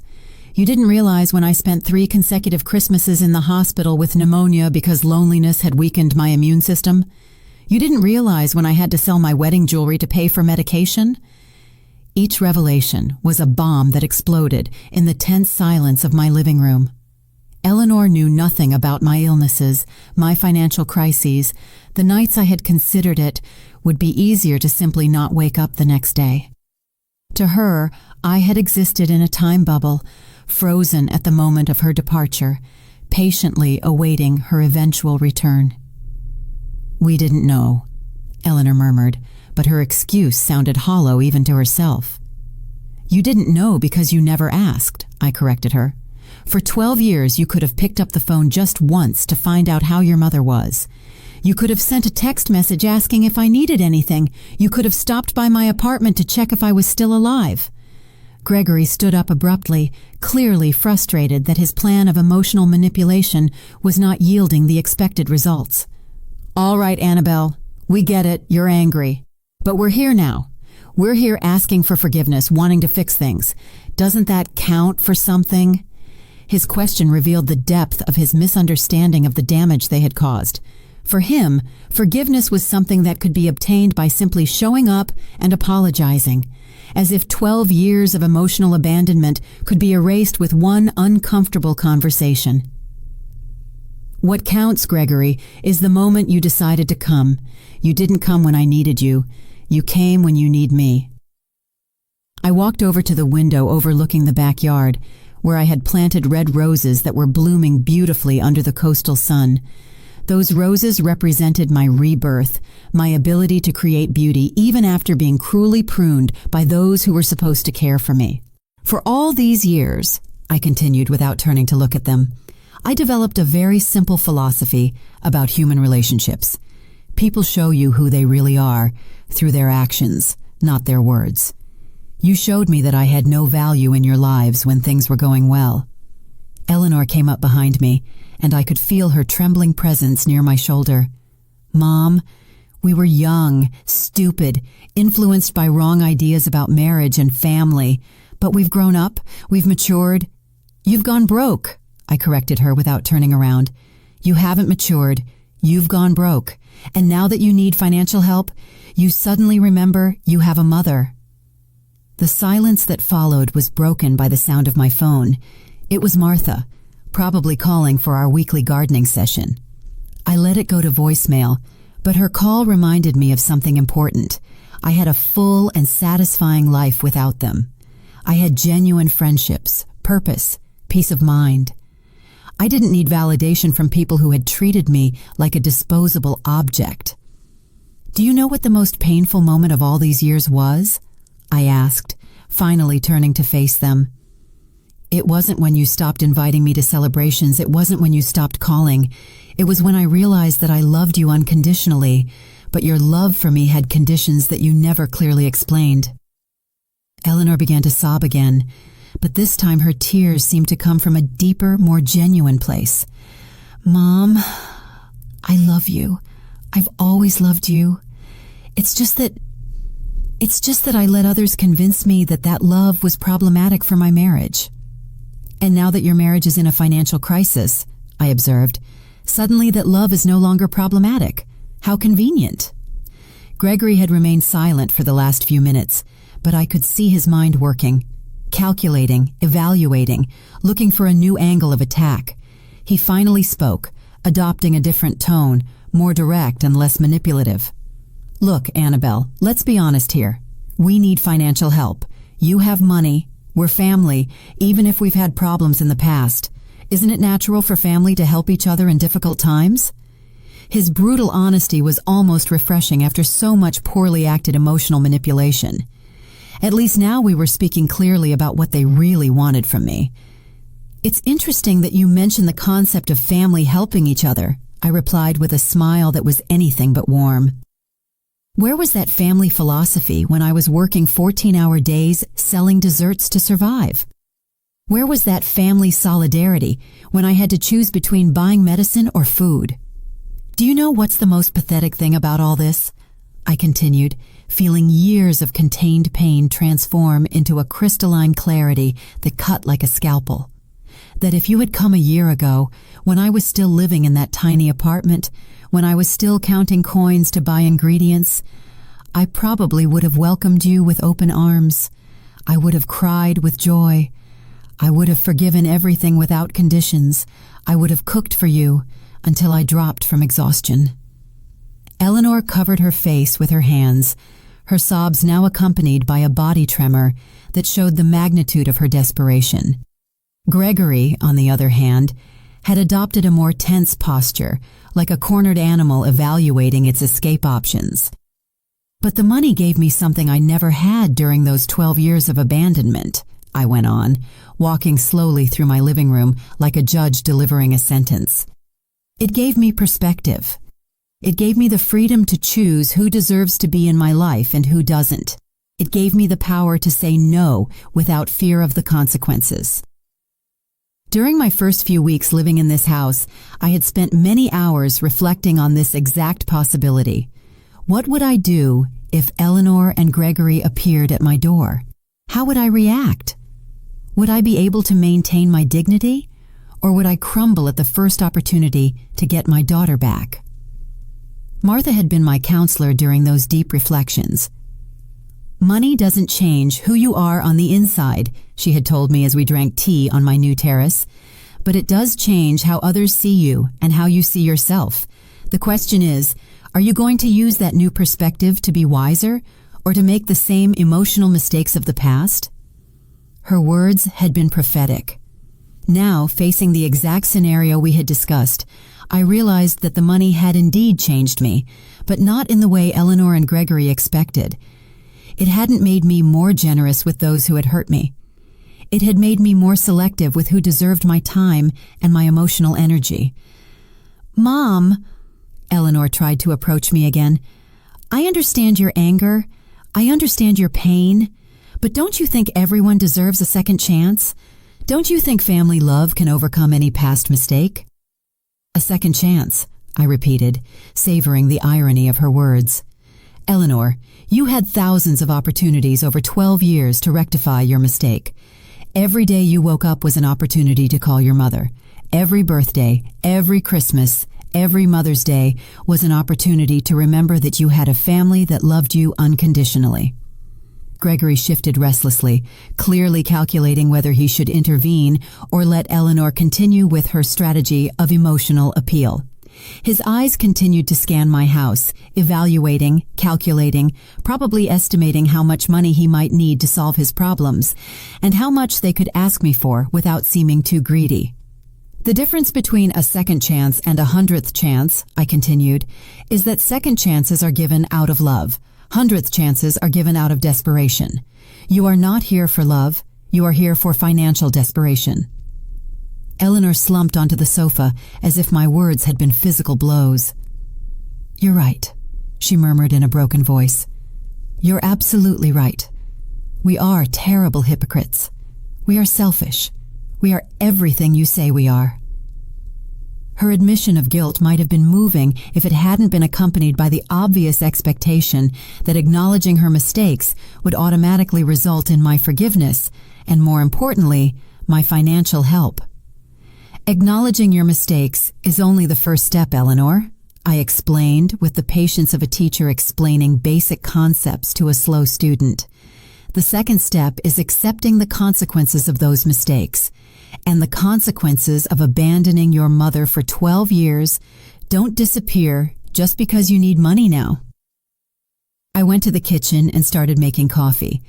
You didn't realize when I spent 3 consecutive Christmases in the hospital with pneumonia because loneliness had weakened my immune system? You didn't realize when I had to sell my wedding jewelry to pay for medication?" Each revelation was a bomb that exploded in the tense silence of my living room. Eleanor knew nothing about my illnesses, my financial crises. The nights I had considered it would be easier to simply not wake up the next day. To her, I had existed in a time bubble, frozen at the moment of her departure, patiently awaiting her eventual return. "We didn't know," Eleanor murmured, but her excuse sounded hollow even to herself. "You didn't know because you never asked," I corrected her. "For 12 years you could have picked up the phone just once to find out how your mother was. You could have sent a text message asking if I needed anything. You could have stopped by my apartment to check if I was still alive." Gregory stood up abruptly, clearly frustrated that his plan of emotional manipulation was not yielding the expected results. "All right, Annabelle, we get it, you're angry. But we're here now. We're here asking for forgiveness, wanting to fix things. Doesn't that count for something?" His question revealed the depth of his misunderstanding of the damage they had caused. For him, forgiveness was something that could be obtained by simply showing up and apologizing, as if 12 years of emotional abandonment could be erased with one uncomfortable conversation. What counts, Gregory, is the moment you decided to come. You didn't come when I needed you. You came when you need me. I walked over to the window overlooking the backyard, where I had planted red roses that were blooming beautifully under the coastal sun. Those roses represented my rebirth, my ability to create beauty even after being cruelly pruned by those who were supposed to care for me. For all these years, I continued without turning to look at them, I developed a very simple philosophy about human relationships. People show you who they really are through their actions, not their words. You showed me that I had no value in your lives when things were going well. Eleanor came up behind me, and I could feel her trembling presence near my shoulder. Mom, we were young, stupid, influenced by wrong ideas about marriage and family, but we've grown up, we've matured. You've gone broke, I corrected her without turning around. You haven't matured, you've gone broke, and now that you need financial help, you suddenly remember you have a mother. The silence that followed was broken by the sound of my phone. It was Martha, probably calling for our weekly gardening session. I let it go to voicemail, but her call reminded me of something important. I had a full and satisfying life without them. I had genuine friendships, purpose, peace of mind. I didn't need validation from people who had treated me like a disposable object. Do you know what the most painful moment of all these years was? I asked, finally turning to face them. It wasn't when you stopped inviting me to celebrations. It wasn't when you stopped calling. It was when I realized that I loved you unconditionally, but your love for me had conditions that you never clearly explained. Eleanor began to sob again, but this time her tears seemed to come from a deeper, more genuine place. Mom, I love you. I've always loved you. It's just that I let others convince me that love was problematic for my marriage. And now that your marriage is in a financial crisis, I observed, suddenly that love is no longer problematic. How convenient. Gregory had remained silent for the last few minutes, but I could see his mind working, calculating, evaluating, looking for a new angle of attack. He finally spoke, adopting a different tone, more direct and less manipulative. Look, Annabelle, let's be honest here. We need financial help. You have money. We're family, even if we've had problems in the past. Isn't it natural for family to help each other in difficult times? His brutal honesty was almost refreshing after so much poorly acted emotional manipulation. At least now we were speaking clearly about what they really wanted from me. It's interesting that you mention the concept of family helping each other, I replied with a smile that was anything but warm. Where was that family philosophy when I was working 14-hour days selling desserts to survive? Where was that family solidarity when I had to choose between buying medicine or food? Do you know what's the most pathetic thing about all this? I continued, feeling years of contained pain transform into a crystalline clarity that cut like a scalpel. That if you had come a year ago, when I was still living in that tiny apartment, when I was still counting coins to buy ingredients, I probably would have welcomed you with open arms. I would have cried with joy. I would have forgiven everything without conditions. I would have cooked for you until I dropped from exhaustion. Eleanor covered her face with her hands, her sobs now accompanied by a body tremor that showed the magnitude of her desperation. Gregory, on the other hand, had adopted a more tense posture, like a cornered animal evaluating its escape options. But the money gave me something I never had during those 12 years of abandonment, I went on, walking slowly through my living room like a judge delivering a sentence. It gave me perspective. It gave me the freedom to choose who deserves to be in my life and who doesn't. It gave me the power to say no without fear of the consequences. During my first few weeks living in this house, I had spent many hours reflecting on this exact possibility. What would I do if Eleanor and Gregory appeared at my door? How would I react? Would I be able to maintain my dignity, or would I crumble at the first opportunity to get my daughter back? Martha had been my counselor during those deep reflections. "Money doesn't change who you are on the inside," she had told me as we drank tea on my new terrace, "but it does change how others see you and how you see yourself. The question is, are you going to use that new perspective to be wiser or to make the same emotional mistakes of the past?" Her words had been prophetic. Now, facing the exact scenario we had discussed, I realized that the money had indeed changed me, but not in the way Eleanor and Gregory expected. It hadn't made me more generous with those who had hurt me. It had made me more selective with who deserved my time and my emotional energy. "Mom," Eleanor tried to approach me again, "I understand your anger. I understand your pain. But don't you think everyone deserves a second chance? Don't you think family love can overcome any past mistake?" "A second chance," I repeated, savoring the irony of her words. "Eleanor, you had thousands of opportunities over 12 years to rectify your mistake. Every day you woke up was an opportunity to call your mother. Every birthday, every Christmas, every Mother's Day was an opportunity to remember that you had a family that loved you unconditionally." Gregory shifted restlessly, clearly calculating whether he should intervene or let Eleanor continue with her strategy of emotional appeal. His eyes continued to scan my house, evaluating, calculating, probably estimating how much money he might need to solve his problems, and how much they could ask me for without seeming too greedy. "The difference between a second chance and a 100th chance," I continued, "is that second chances are given out of love. 100th chances are given out of desperation. You are not here for love. You are here for financial desperation." Eleanor slumped onto the sofa as if my words had been physical blows. "You're right," she murmured in a broken voice. "You're absolutely right. We are terrible hypocrites. We are selfish. We are everything you say we are." Her admission of guilt might have been moving if it hadn't been accompanied by the obvious expectation that acknowledging her mistakes would automatically result in my forgiveness and, more importantly, my financial help. "Acknowledging your mistakes is only the first step, Eleanor," I explained with the patience of a teacher explaining basic concepts to a slow student. "The second step is accepting the consequences of those mistakes. And the consequences of abandoning your mother for 12 years don't disappear just because you need money now." I went to the kitchen and started making coffee,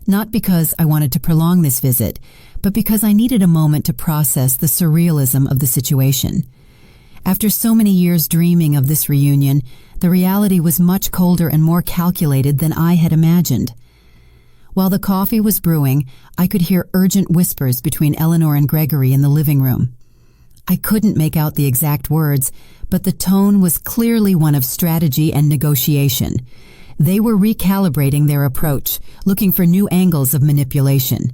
not because I wanted to prolong this visit, but because I needed a moment to process the surrealism of the situation. After so many years dreaming of this reunion, the reality was much colder and more calculated than I had imagined. While the coffee was brewing, I could hear urgent whispers between Eleanor and Gregory in the living room. I couldn't make out the exact words, but the tone was clearly one of strategy and negotiation. They were recalibrating their approach, looking for new angles of manipulation.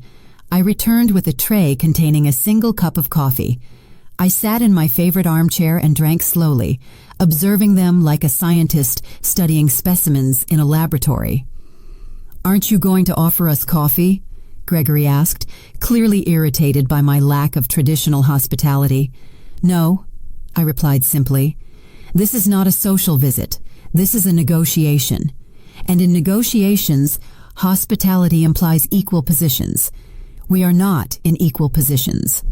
I returned with a tray containing a single cup of coffee. I sat in my favorite armchair and drank slowly, observing them like a scientist studying specimens in a laboratory. "Aren't you going to offer us coffee?" Gregory asked, clearly irritated by my lack of traditional hospitality. "No," I replied simply. "This is not a social visit. This is a negotiation. And in negotiations, hospitality implies equal positions. We are not in equal positions."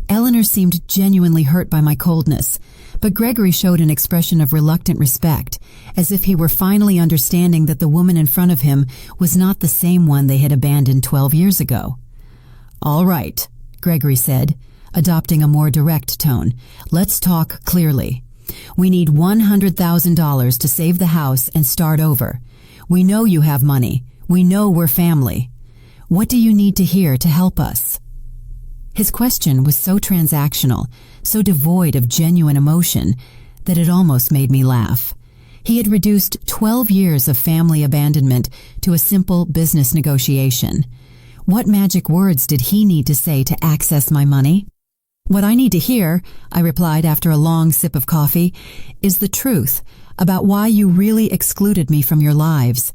Eleanor seemed genuinely hurt by my coldness, but Gregory showed an expression of reluctant respect, as if he were finally understanding that the woman in front of him was not the same one they had abandoned 12 years ago. "All right," Gregory said, adopting a more direct tone. "Let's talk clearly. We need $100,000 to save the house and start over. We know you have money. We know we're family. What do you need to hear to help us?" His question was so transactional, so devoid of genuine emotion, that it almost made me laugh. He had reduced 12 years of family abandonment to a simple business negotiation. What magic words did he need to say to access my money? "What I need to hear," I replied after a long sip of coffee, "is the truth about why you really excluded me from your lives.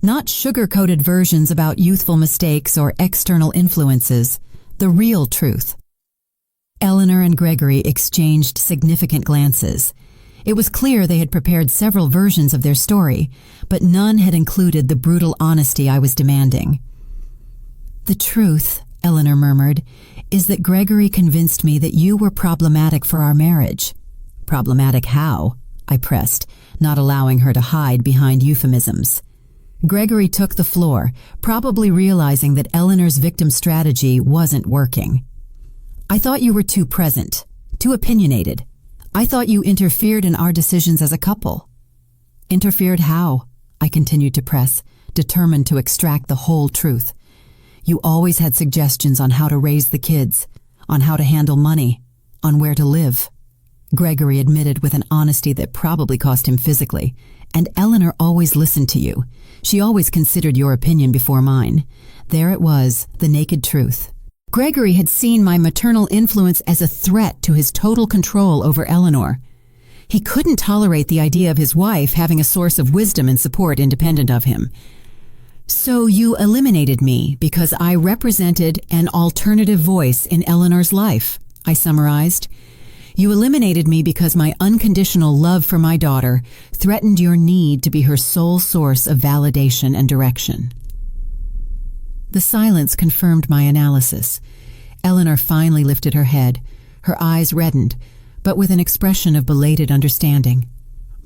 Not sugar-coated versions about youthful mistakes or external influences. The real truth." Eleanor and Gregory exchanged significant glances. It was clear they had prepared several versions of their story, but none had included the brutal honesty I was demanding. "The truth," Eleanor murmured, "is that Gregory convinced me that you were problematic for our marriage." "Problematic how?" I pressed, not allowing her to hide behind euphemisms. Gregory took the floor, probably realizing that Eleanor's victim strategy wasn't working. "I thought you were too present, too opinionated. I thought you interfered in our decisions as a couple." "Interfered how?" I continued to press, determined to extract the whole truth. "You always had suggestions on how to raise the kids, on how to handle money, on where to live." Gregory admitted with an honesty that probably cost him physically. "And Eleanor always listened to you. She always considered your opinion before mine." There it was, the naked truth. Gregory had seen my maternal influence as a threat to his total control over Eleanor. He couldn't tolerate the idea of his wife having a source of wisdom and support independent of him. "So you eliminated me because I represented an alternative voice in Eleanor's life," I summarized. "You eliminated me because my unconditional love for my daughter threatened your need to be her sole source of validation and direction." The silence confirmed my analysis. Eleanor finally lifted her head. Her eyes reddened, but with an expression of belated understanding.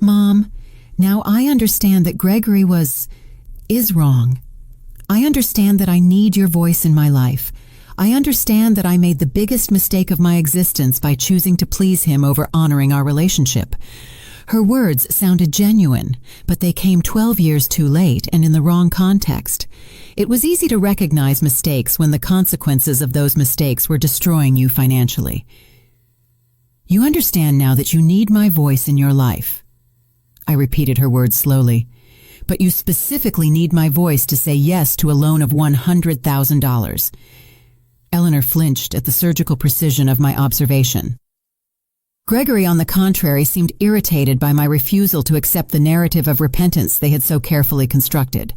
"Mom, now I understand that Gregory is wrong. I understand that I need your voice in my life. I understand that I made the biggest mistake of my existence by choosing to please him over honoring our relationship." Her words sounded genuine, but they came 12 years too late and in the wrong context. It was easy to recognize mistakes when the consequences of those mistakes were destroying you financially. "You understand now that you need my voice in your life." I repeated her words slowly. "But you specifically need my voice to say yes to a loan of $100,000. Eleanor flinched at the surgical precision of my observation. Gregory, on the contrary, seemed irritated by my refusal to accept the narrative of repentance they had so carefully constructed.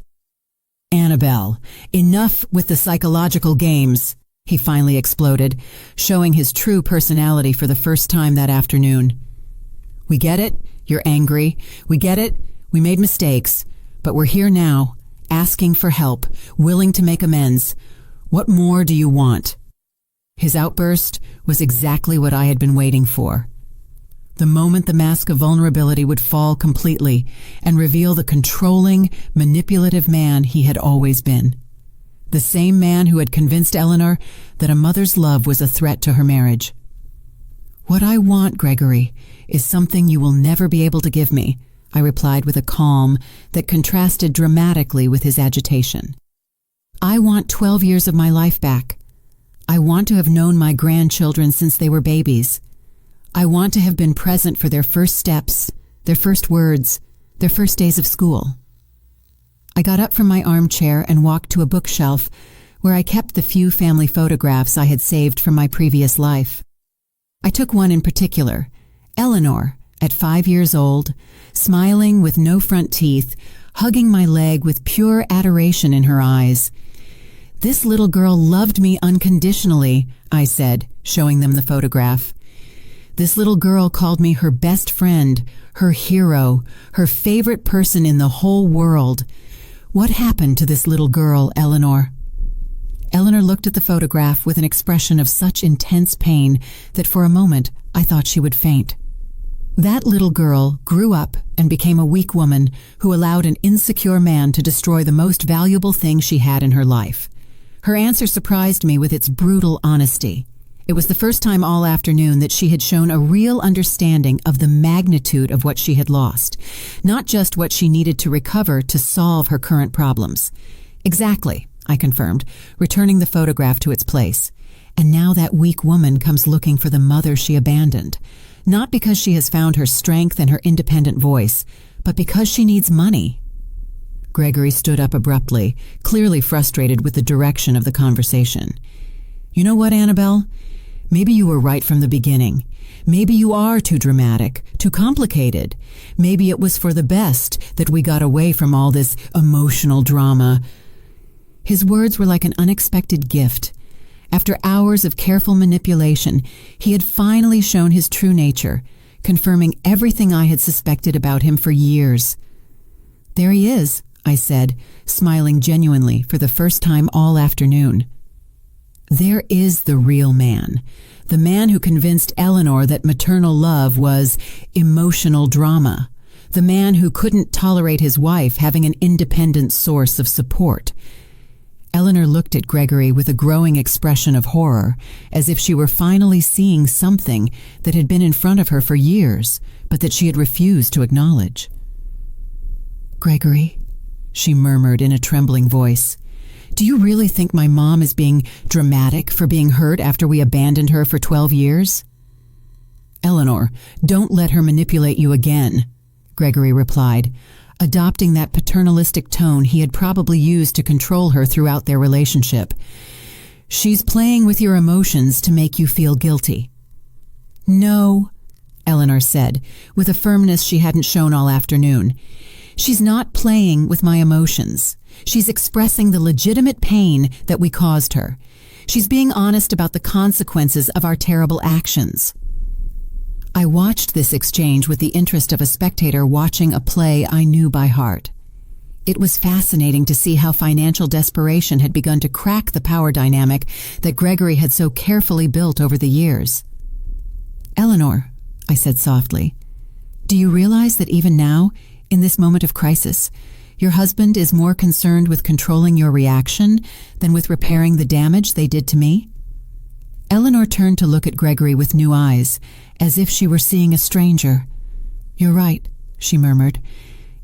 "Annabelle, enough with the psychological games," he finally exploded, showing his true personality for the first time that afternoon. "We get it, you're angry. We get it, we made mistakes. But we're here now, asking for help, willing to make amends. What more do you want?" His outburst was exactly what I had been waiting for. The moment the mask of vulnerability would fall completely and reveal the controlling, manipulative man he had always been. The same man who had convinced Eleanor that a mother's love was a threat to her marriage. "What I want, Gregory, is something you will never be able to give me," I replied with a calm that contrasted dramatically with his agitation. "I want 12 years of my life back. I want to have known my grandchildren since they were babies. I want to have been present for their first steps, their first words, their first days of school." I got up from my armchair and walked to a bookshelf where I kept the few family photographs I had saved from my previous life. I took one in particular, Eleanor, at 5 years old, smiling with no front teeth, hugging my leg with pure adoration in her eyes. "This little girl loved me unconditionally," I said, showing them the photograph. "This little girl called me her best friend, her hero, her favorite person in the whole world. What happened to this little girl, Eleanor?" Eleanor looked at the photograph with an expression of such intense pain that for a moment I thought she would faint. That little girl grew up and became a weak woman who allowed an insecure man to destroy the most valuable thing she had in her life. Her answer surprised me with its brutal honesty. It was the first time all afternoon that she had shown a real understanding of the magnitude of what she had lost, not just what she needed to recover to solve her current problems. "Exactly," I confirmed, returning the photograph to its place. "And now that weak woman comes looking for the mother she abandoned, not because she has found her strength and her independent voice, but because she needs money." Gregory stood up abruptly, clearly frustrated with the direction of the conversation. "You know what, Annabelle? Maybe you were right from the beginning. Maybe you are too dramatic, too complicated. Maybe it was for the best that we got away from all this emotional drama." His words were like an unexpected gift. After hours of careful manipulation, he had finally shown his true nature, confirming everything I had suspected about him for years. "There he is," I said, smiling genuinely for the first time all afternoon. There is the real man, the man who convinced Eleanor that maternal love was emotional drama, the man who couldn't tolerate his wife having an independent source of support. Eleanor looked at Gregory with a growing expression of horror, as if she were finally seeing something that had been in front of her for years, but that she had refused to acknowledge. "Gregory," she murmured in a trembling voice, "do you really think my mom is being dramatic for being hurt after we abandoned her for 12 years? "Eleanor, don't let her manipulate you again," Gregory replied, adopting that paternalistic tone he had probably used to control her throughout their relationship. "She's playing with your emotions to make you feel guilty." "No," Eleanor said, with a firmness she hadn't shown all afternoon. "She's not playing with my emotions. She's expressing the legitimate pain that we caused her. She's being honest about the consequences of our terrible actions." I watched this exchange with the interest of a spectator watching a play I knew by heart. It was fascinating to see how financial desperation had begun to crack the power dynamic that Gregory had so carefully built over the years. "Eleanor," I said softly, "do you realize that even now, in this moment of crisis, your husband is more concerned with controlling your reaction than with repairing the damage they did to me?" Eleanor turned to look at Gregory with new eyes, as if she were seeing a stranger. "You're right," she murmured.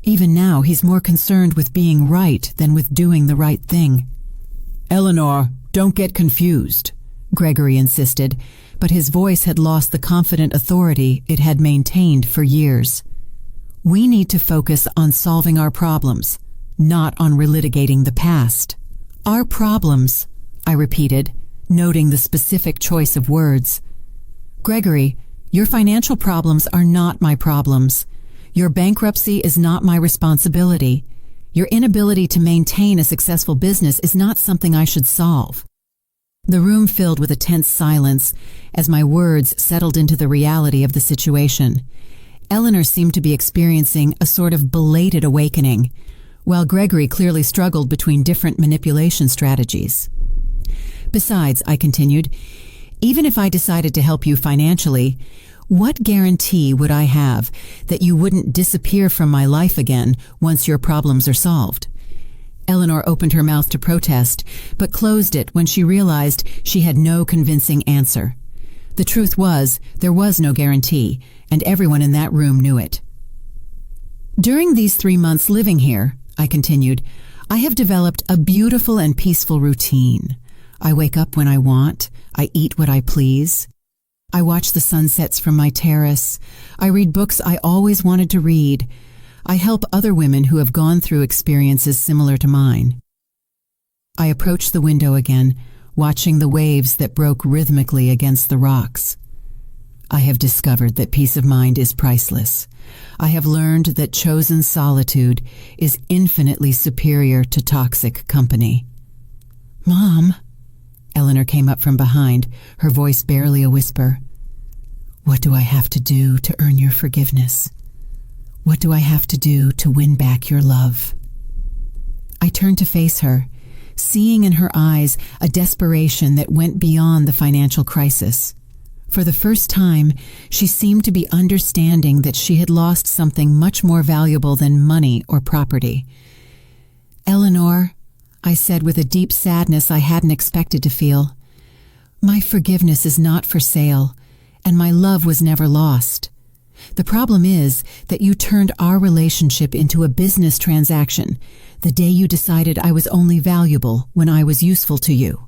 "Even now, he's more concerned with being right than with doing the right thing." "Eleanor, don't get confused," Gregory insisted, but his voice had lost the confident authority it had maintained for years. "We need to focus on solving our problems, not on relitigating the past." "Our problems," I repeated, noting the specific choice of words. "Gregory, your financial problems are not my problems. Your bankruptcy is not my responsibility. Your inability to maintain a successful business is not something I should solve." The room filled with a tense silence as my words settled into the reality of the situation. Eleanor seemed to be experiencing a sort of belated awakening, while Gregory clearly struggled between different manipulation strategies. "Besides," I continued, "even if I decided to help you financially, what guarantee would I have that you wouldn't disappear from my life again once your problems are solved?" Eleanor opened her mouth to protest, but closed it when she realized she had no convincing answer. The truth was, there was no guarantee, and everyone in that room knew it. "During these 3 months living here," I continued, "I have developed a beautiful and peaceful routine. I wake up when I want. I eat what I please. I watch the sunsets from my terrace. I read books I always wanted to read. I help other women who have gone through experiences similar to mine." I approached the window again, watching the waves that broke rhythmically against the rocks. I have discovered that peace of mind is priceless. I have learned that chosen solitude is infinitely superior to toxic company. "Mom," Eleanor came up from behind, her voice barely a whisper. "What do I have to do to earn your forgiveness? What do I have to do to win back your love?" I turned to face her, seeing in her eyes a desperation that went beyond the financial crisis. For the first time, she seemed to be understanding that she had lost something much more valuable than money or property. "Eleanor," I said with a deep sadness I hadn't expected to feel, "my forgiveness is not for sale, and my love was never lost. The problem is that you turned our relationship into a business transaction the day you decided I was only valuable when I was useful to you."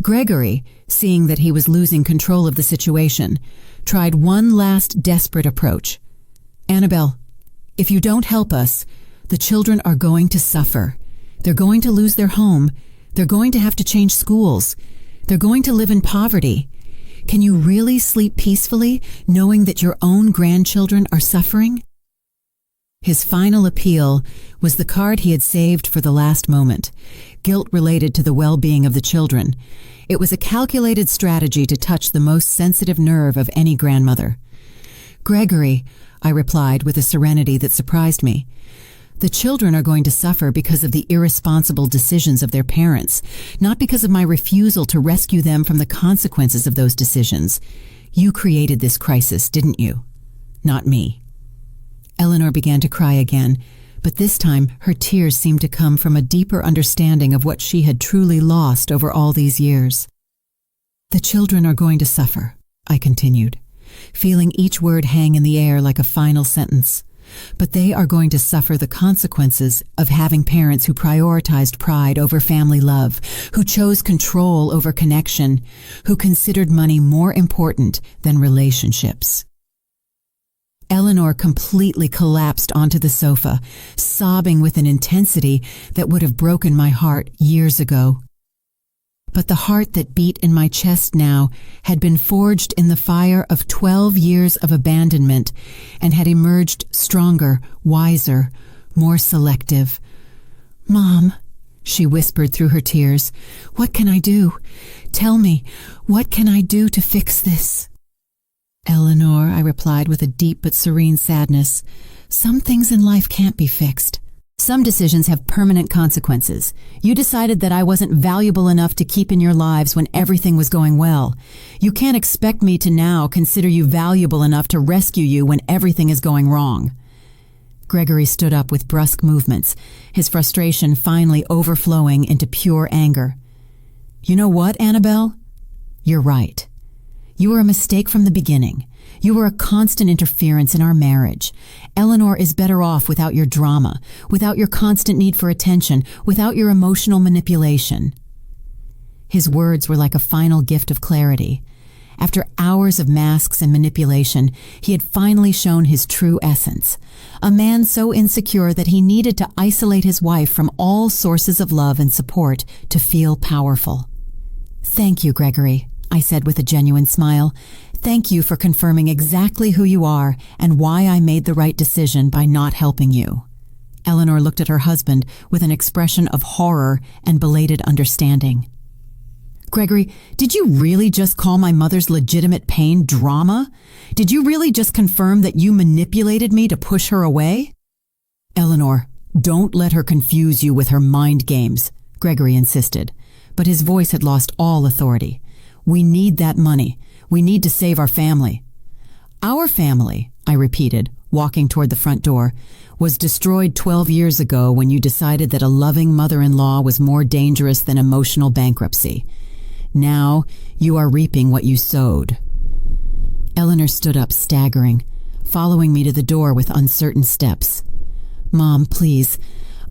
Gregory, seeing that he was losing control of the situation, tried one last desperate approach. "Annabelle, if you don't help us, the children are going to suffer. They're going to lose their home. They're going to have to change schools. They're going to live in poverty. Can you really sleep peacefully knowing that your own grandchildren are suffering?" His final appeal was the card he had saved for the last moment, guilt related to the well-being of the children. It was a calculated strategy to touch the most sensitive nerve of any grandmother. Gregory, I replied with a serenity that surprised me. The children are going to suffer because of the irresponsible decisions of their parents, not because of my refusal to rescue them from the consequences of those decisions. You created this crisis, didn't you? Not me. Eleanor began to cry again, but this time her tears seemed to come from a deeper understanding of what she had truly lost over all these years. The children are going to suffer, I continued, feeling each word hang in the air like a final sentence. But they are going to suffer the consequences of having parents who prioritized pride over family love, who chose control over connection, who considered money more important than relationships. Eleanor completely collapsed onto the sofa, sobbing with an intensity that would have broken my heart years ago. But the heart that beat in my chest now had been forged in the fire of 12 years of abandonment and had emerged stronger, wiser, more selective. "Mom," she whispered through her tears, "what can I do? Tell me, what can I do to fix this?" "Eleanor," I replied with a deep but serene sadness, "some things in life can't be fixed. Some decisions have permanent consequences. You decided that I wasn't valuable enough to keep in your lives when everything was going well. You can't expect me to now consider you valuable enough to rescue you when everything is going wrong." Gregory stood up with brusque movements, his frustration finally overflowing into pure anger. "You know what, Annabelle? You're right. You were a mistake from the beginning. You were a constant interference in our marriage. Eleanor is better off without your drama, without your constant need for attention, without your emotional manipulation." His words were like a final gift of clarity. After hours of masks and manipulation, he had finally shown his true essence. A man so insecure that he needed to isolate his wife from all sources of love and support to feel powerful. "Thank you, Gregory," I said with a genuine smile. "Thank you for confirming exactly who you are and why I made the right decision by not helping you." Eleanor looked at her husband with an expression of horror and belated understanding. "Gregory, did you really just call my mother's legitimate pain drama? Did you really just confirm that you manipulated me to push her away?" "Eleanor, don't let her confuse you with her mind games," Gregory insisted, but his voice had lost all authority. "We need that money. We need to save our family." "Our family," I repeated, walking toward the front door, "was destroyed 12 years ago when you decided that a loving mother-in-law was more dangerous than emotional bankruptcy. Now you are reaping what you sowed." Eleanor stood up, staggering, following me to the door with uncertain steps. "Mom, please,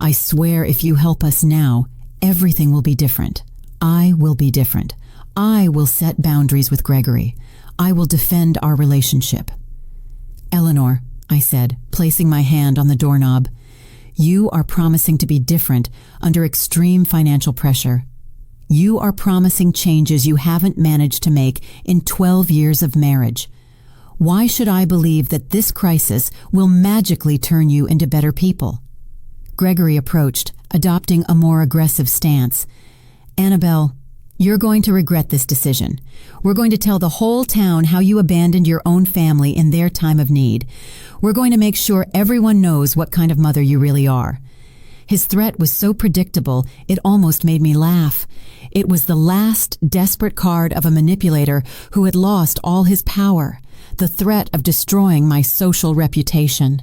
I swear if you help us now, everything will be different. I will be different. I will set boundaries with Gregory. I will defend our relationship." "Eleanor," I said, placing my hand on the doorknob, "you are promising to be different under extreme financial pressure. You are promising changes you haven't managed to make in 12 years of marriage. Why should I believe that this crisis will magically turn you into better people?" Gregory approached, adopting a more aggressive stance. "Annabelle, you're going to regret this decision. We're going to tell the whole town how you abandoned your own family in their time of need. We're going to make sure everyone knows what kind of mother you really are." His threat was so predictable, it almost made me laugh. It was the last desperate card of a manipulator who had lost all his power, the threat of destroying my social reputation.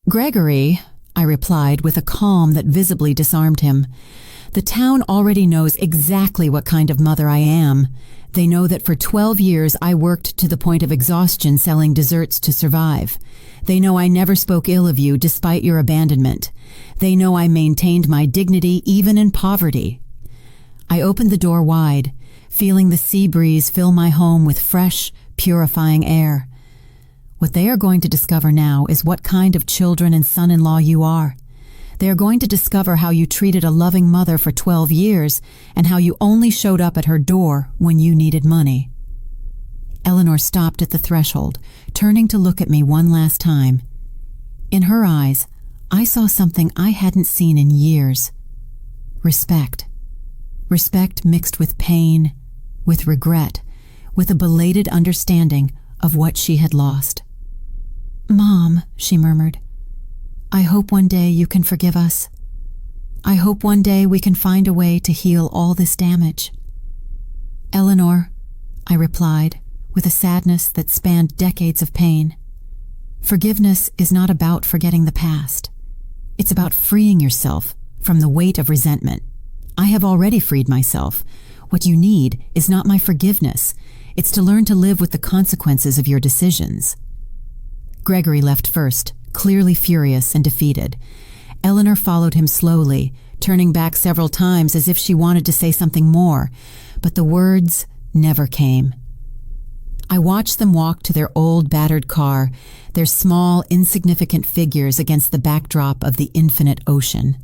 "Gregory," I replied with a calm that visibly disarmed him, "the town already knows exactly what kind of mother I am. They know that for 12 years I worked to the point of exhaustion selling desserts to survive. They know I never spoke ill of you despite your abandonment. They know I maintained my dignity even in poverty." I opened the door wide, feeling the sea breeze fill my home with fresh, purifying air. What they are going to discover now is what kind of children and son-in-law you are. They are going to discover how you treated a loving mother for 12 years and how you only showed up at her door when you needed money. Eleanor stopped at the threshold, turning to look at me one last time. In her eyes, I saw something I hadn't seen in years. Respect. Respect mixed with pain, with regret, with a belated understanding of what she had lost. "Mom," she murmured, "I hope one day you can forgive us. I hope one day we can find a way to heal all this damage." "Eleanor," I replied, with a sadness that spanned decades of pain, "forgiveness is not about forgetting the past. It's about freeing yourself from the weight of resentment. I have already freed myself. What you need is not my forgiveness. It's to learn to live with the consequences of your decisions." Gregory left first, clearly furious and defeated. Eleanor followed him slowly, turning back several times as if she wanted to say something more, but the words never came. I watched them walk to their old, battered car, their small, insignificant figures against the backdrop of the infinite ocean.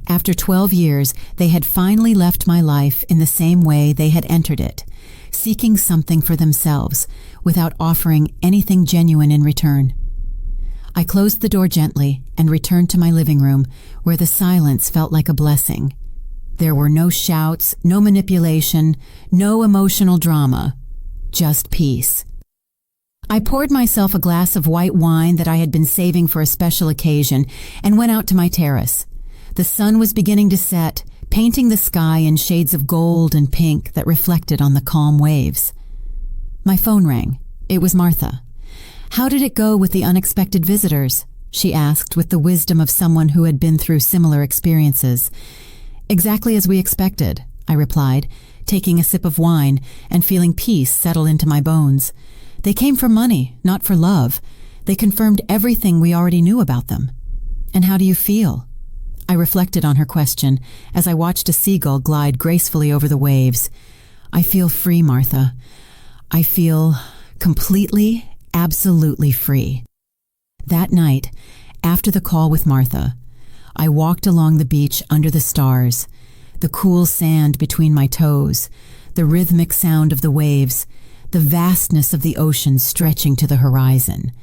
After 12 years, they had finally left my life in the same way they had entered it, seeking something for themselves, without offering anything genuine in return. I closed the door gently and returned to my living room, where the silence felt like a blessing. There were no shouts, no manipulation, no emotional drama, just peace. I poured myself a glass of white wine that I had been saving for a special occasion and went out to my terrace. The sun was beginning to set, painting the sky in shades of gold and pink that reflected on the calm waves. My phone rang. It was Martha. "How did it go with the unexpected visitors?" she asked with the wisdom of someone who had been through similar experiences. "Exactly as we expected," I replied, taking a sip of wine and feeling peace settle into my bones. "They came for money, not for love. They confirmed everything we already knew about them." "And how do you feel?" I reflected on her question as I watched a seagull glide gracefully over the waves. "I feel free, Martha. I feel completely, absolutely free." That night, after the call with Martha, I walked along the beach under the stars, the cool sand between my toes, the rhythmic sound of the waves, the vastness of the ocean stretching to the horizon.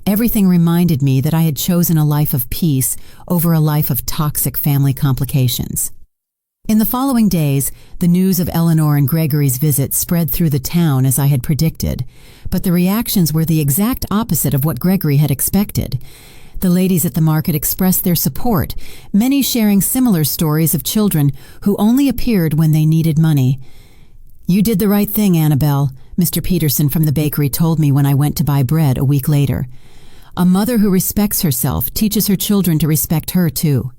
Everything reminded me that I had chosen a life of peace over a life of toxic family complications. In the following days, the news of Eleanor and Gregory's visit spread through the town as I had predicted, but the reactions were the exact opposite of what Gregory had expected. The ladies at the market expressed their support, many sharing similar stories of children who only appeared when they needed money. "You did the right thing, Annabelle," Mr. Peterson from the bakery told me when I went to buy bread a week later. "A mother who respects herself teaches her children to respect her too."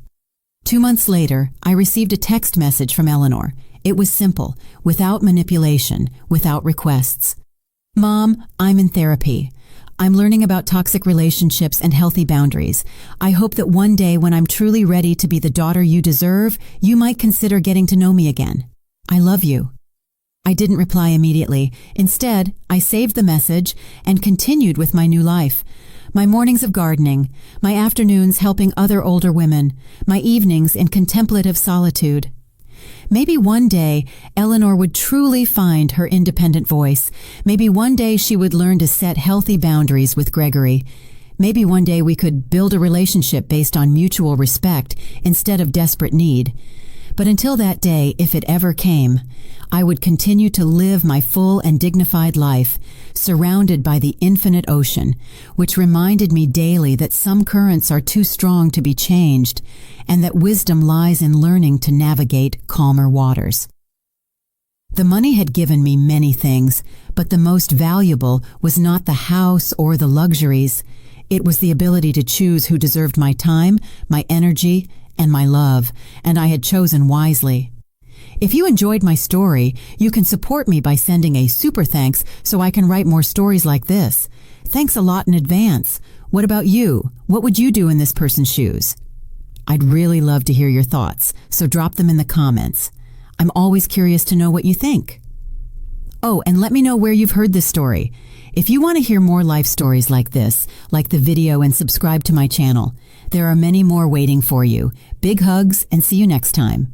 2 months later, I received a text message from Eleanor. It was simple, without manipulation, without requests. "Mom, I'm in therapy. I'm learning about toxic relationships and healthy boundaries. I hope that one day when I'm truly ready to be the daughter you deserve, you might consider getting to know me again. I love you." I didn't reply immediately. Instead, I saved the message and continued with my new life. My mornings of gardening, my afternoons helping other older women, my evenings in contemplative solitude. Maybe one day Eleanor would truly find her independent voice. Maybe one day she would learn to set healthy boundaries with Gregory. Maybe one day we could build a relationship based on mutual respect instead of desperate need. But until that day, if it ever came, I would continue to live my full and dignified life, surrounded by the infinite ocean, which reminded me daily that some currents are too strong to be changed, and that wisdom lies in learning to navigate calmer waters. The money had given me many things, but the most valuable was not the house or the luxuries. It was the ability to choose who deserved my time, my energy, and my love, and I had chosen wisely. If you enjoyed my story, you can support me by sending a super thanks so I can write more stories like this. Thanks a lot in advance. What about you? What would you do in this person's shoes? I'd really love to hear your thoughts, so drop them in the comments. I'm always curious to know what you think. Oh, and let me know where you've heard this story. If you want to hear more life stories like this, like the video and subscribe to my channel. There are many more waiting for you. Big hugs and see you next time.